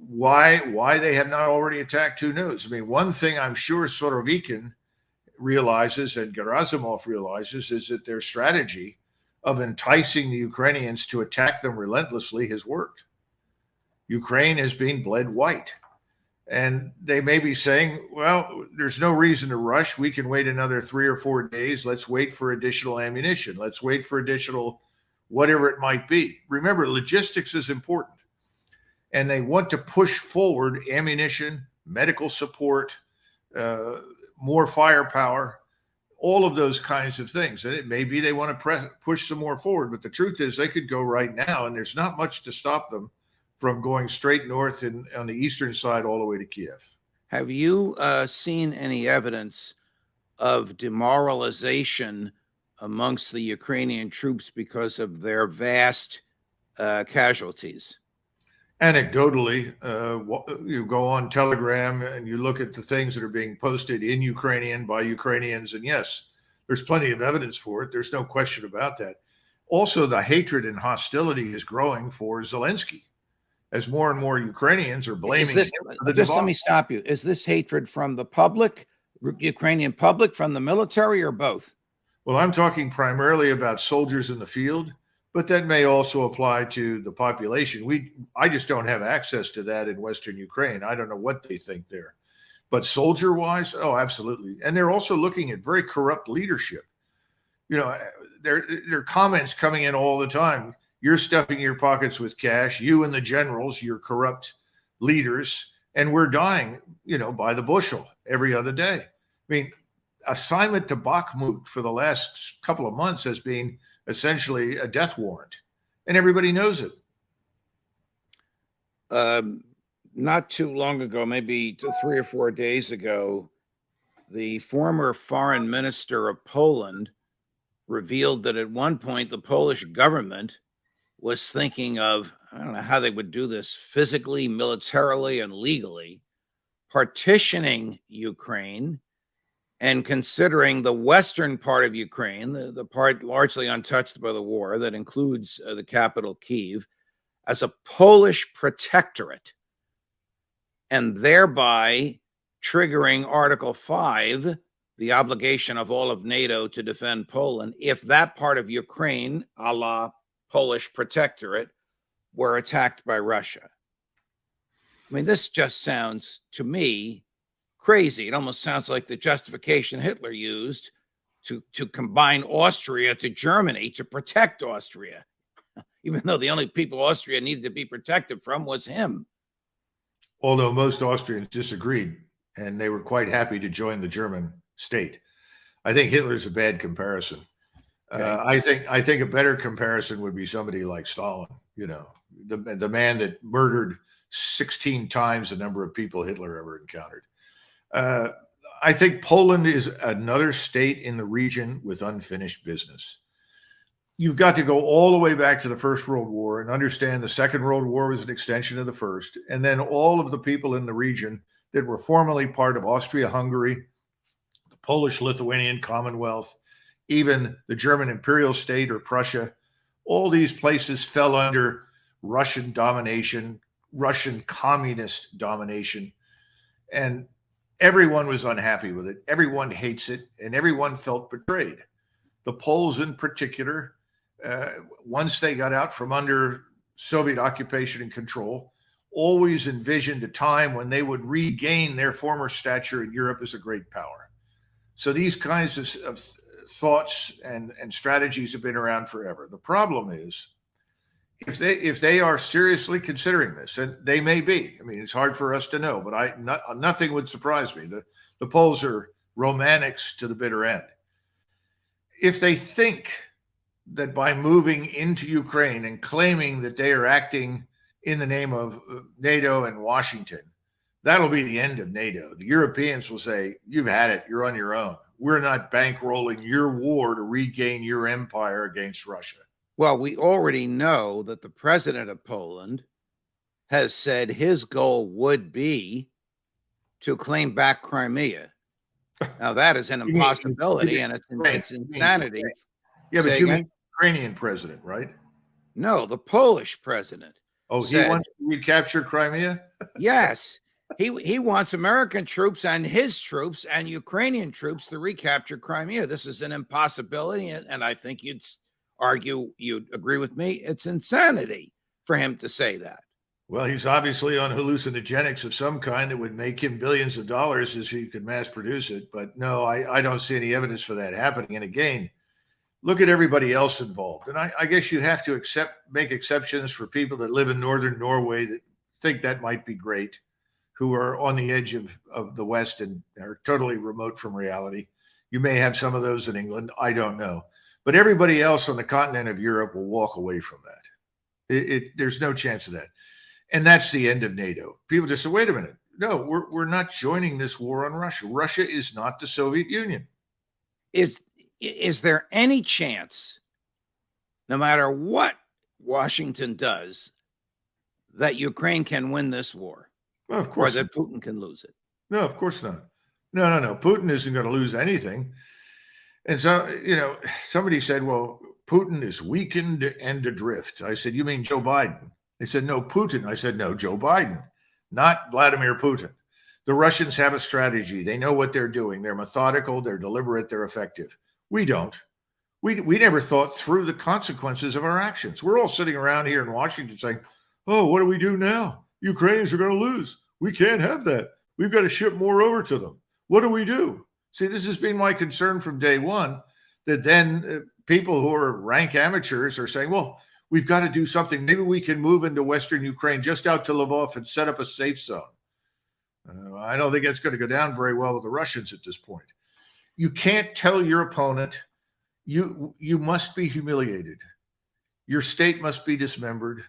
S2: Why they have not already attacked, who knows? I mean, one thing I'm sure Sorovikin realizes and Gerasimov realizes is that their strategy of enticing the Ukrainians to attack them relentlessly has worked. Ukraine has been bled white. And they may be saying, well, there's no reason to rush. We can wait another 3 or 4 days. Let's wait for additional ammunition. Let's wait for additional whatever it might be. Remember, logistics is important. And they want to push forward ammunition, medical support, more firepower, all of those kinds of things. And it may be they want to push some more forward. But the truth is they could go right now, and there's not much to stop them from going straight north and on the eastern side all the way to Kiev.
S1: Have you seen any evidence of demoralization amongst the Ukrainian troops because of their vast casualties?
S2: Anecdotally, you go on Telegram and you look at the things that are being posted in Ukrainian by Ukrainians, and yes, there's plenty of evidence for it. There's no question about that. Also, the hatred and hostility is growing for Zelensky, as more and more Ukrainians are blaming him for the
S1: just let me
S2: debacle.
S1: stop you. Is this hatred from the public, Ukrainian public, from the military, or both?
S2: Well, I'm talking primarily about soldiers in the field, but that may also apply to the population. I just don't have access to that in Western Ukraine. I don't know what they think there. But soldier-wise, oh, absolutely. And they're also looking at very corrupt leadership. You know, there are comments coming in all the time. You're stuffing your pockets with cash, you and the generals, your corrupt leaders, and we're dying, by the bushel every other day. I mean, assignment to Bakhmut for the last couple of months has been essentially a death warrant, and everybody knows it.
S1: Not too long ago, maybe 3 or 4 days ago, the former foreign minister of Poland revealed that at one point the Polish government was thinking of, I don't know how they would do this physically, militarily, and legally, partitioning Ukraine and considering the western part of Ukraine, the part largely untouched by the war that includes the capital, Kyiv, as a Polish protectorate, and thereby triggering Article 5, the obligation of all of NATO to defend Poland, if that part of Ukraine, a la Polish protectorate, were attacked by Russia. I mean, this just sounds, to me, crazy. It almost sounds like the justification Hitler used to combine Austria to Germany to protect Austria, even though the only people Austria needed to be protected from was him.
S2: Although most Austrians disagreed, and they were quite happy to join the German state. I think Hitler's a bad comparison.
S1: Okay.
S2: I think a better comparison would be somebody like Stalin, you know, the man that murdered 16 times the number of people Hitler ever encountered. I think Poland is another state in the region with unfinished business. You've got to go all the way back to the First World War and understand the Second World War was an extension of the First. And then all of the people in the region that were formerly part of Austria-Hungary, the Polish-Lithuanian Commonwealth, even the German imperial state or Prussia, all these places fell under Russian domination, Russian communist domination. And everyone was unhappy with it. Everyone hates it. And everyone felt betrayed. The Poles in particular, once they got out from under Soviet occupation and control, always envisioned a time when they would regain their former stature in Europe as a great power. So these kinds of thoughts and strategies have been around forever. The problem is, if they are seriously considering this, and they may be, I mean, it's hard for us to know, but nothing would surprise me. The Poles are romantics to the bitter end. If they think that by moving into Ukraine and claiming that they are acting in the name of NATO and Washington, that'll be the end of NATO. The Europeans will say, you've had it, you're on your own. We're not bankrolling your war to regain your empire against Russia.
S1: Well, we already know that the president of Poland has said his goal would be to claim back Crimea. Now, that is an impossibility, and it's insanity.
S2: Yeah, but
S1: Say
S2: you
S1: again?
S2: mean Ukrainian president, right?
S1: No, the Polish president.
S2: Oh, he
S1: said-
S2: wants to recapture Crimea?
S1: Yes, he wants American troops and his troops and Ukrainian troops to recapture Crimea. This is an impossibility, and I think you'd agree with me. It's insanity for him to say that.
S2: Well, he's obviously on hallucinogenics of some kind that would make him billions of dollars if he could mass produce it. But no, I don't see any evidence for that happening. And again, look at everybody else involved. And I guess you have to make exceptions for people that live in northern Norway that think that might be great, who are on the edge of the West and are totally remote from reality. You may have some of those in England. I don't know. But everybody else on the continent of Europe will walk away from that. There's no chance of that. And that's the end of NATO. People just say, wait a minute. No, we're not joining this war on Russia. Russia is not the Soviet Union.
S1: Is there any chance, no matter what Washington does, that Ukraine can win this war?
S2: Well, of
S1: Or
S2: course.
S1: that Putin can lose it?
S2: No, of course not. No. Putin isn't going to lose anything. And so, somebody said, well, Putin is weakened and adrift. I said, you mean Joe Biden? They said, no, Putin. I said, no, Joe Biden, not Vladimir Putin. The Russians have a strategy. They know what they're doing. They're methodical. They're deliberate. They're effective. We don't. We never thought through the consequences of our actions. We're all sitting around here in Washington saying, oh, what do we do now? Ukrainians are going to lose. We can't have that. We've got to ship more over to them. What do we do? See, this has been my concern from day one, that then people who are rank amateurs are saying, well, we've got to do something. Maybe we can move into Western Ukraine, just out to Lvov, and set up a safe zone. I don't think it's going to go down very well with the Russians at this point. You can't tell your opponent, you must be humiliated. Your state must be dismembered,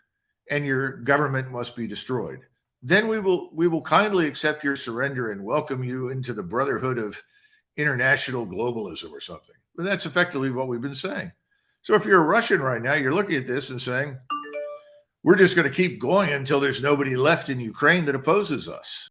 S2: and your government must be destroyed. Then we will kindly accept your surrender and welcome you into the brotherhood of international globalism or something. But that's effectively what we've been saying. So if you're a Russian right now, you're looking at this and saying, we're just going to keep going until there's nobody left in Ukraine that opposes us.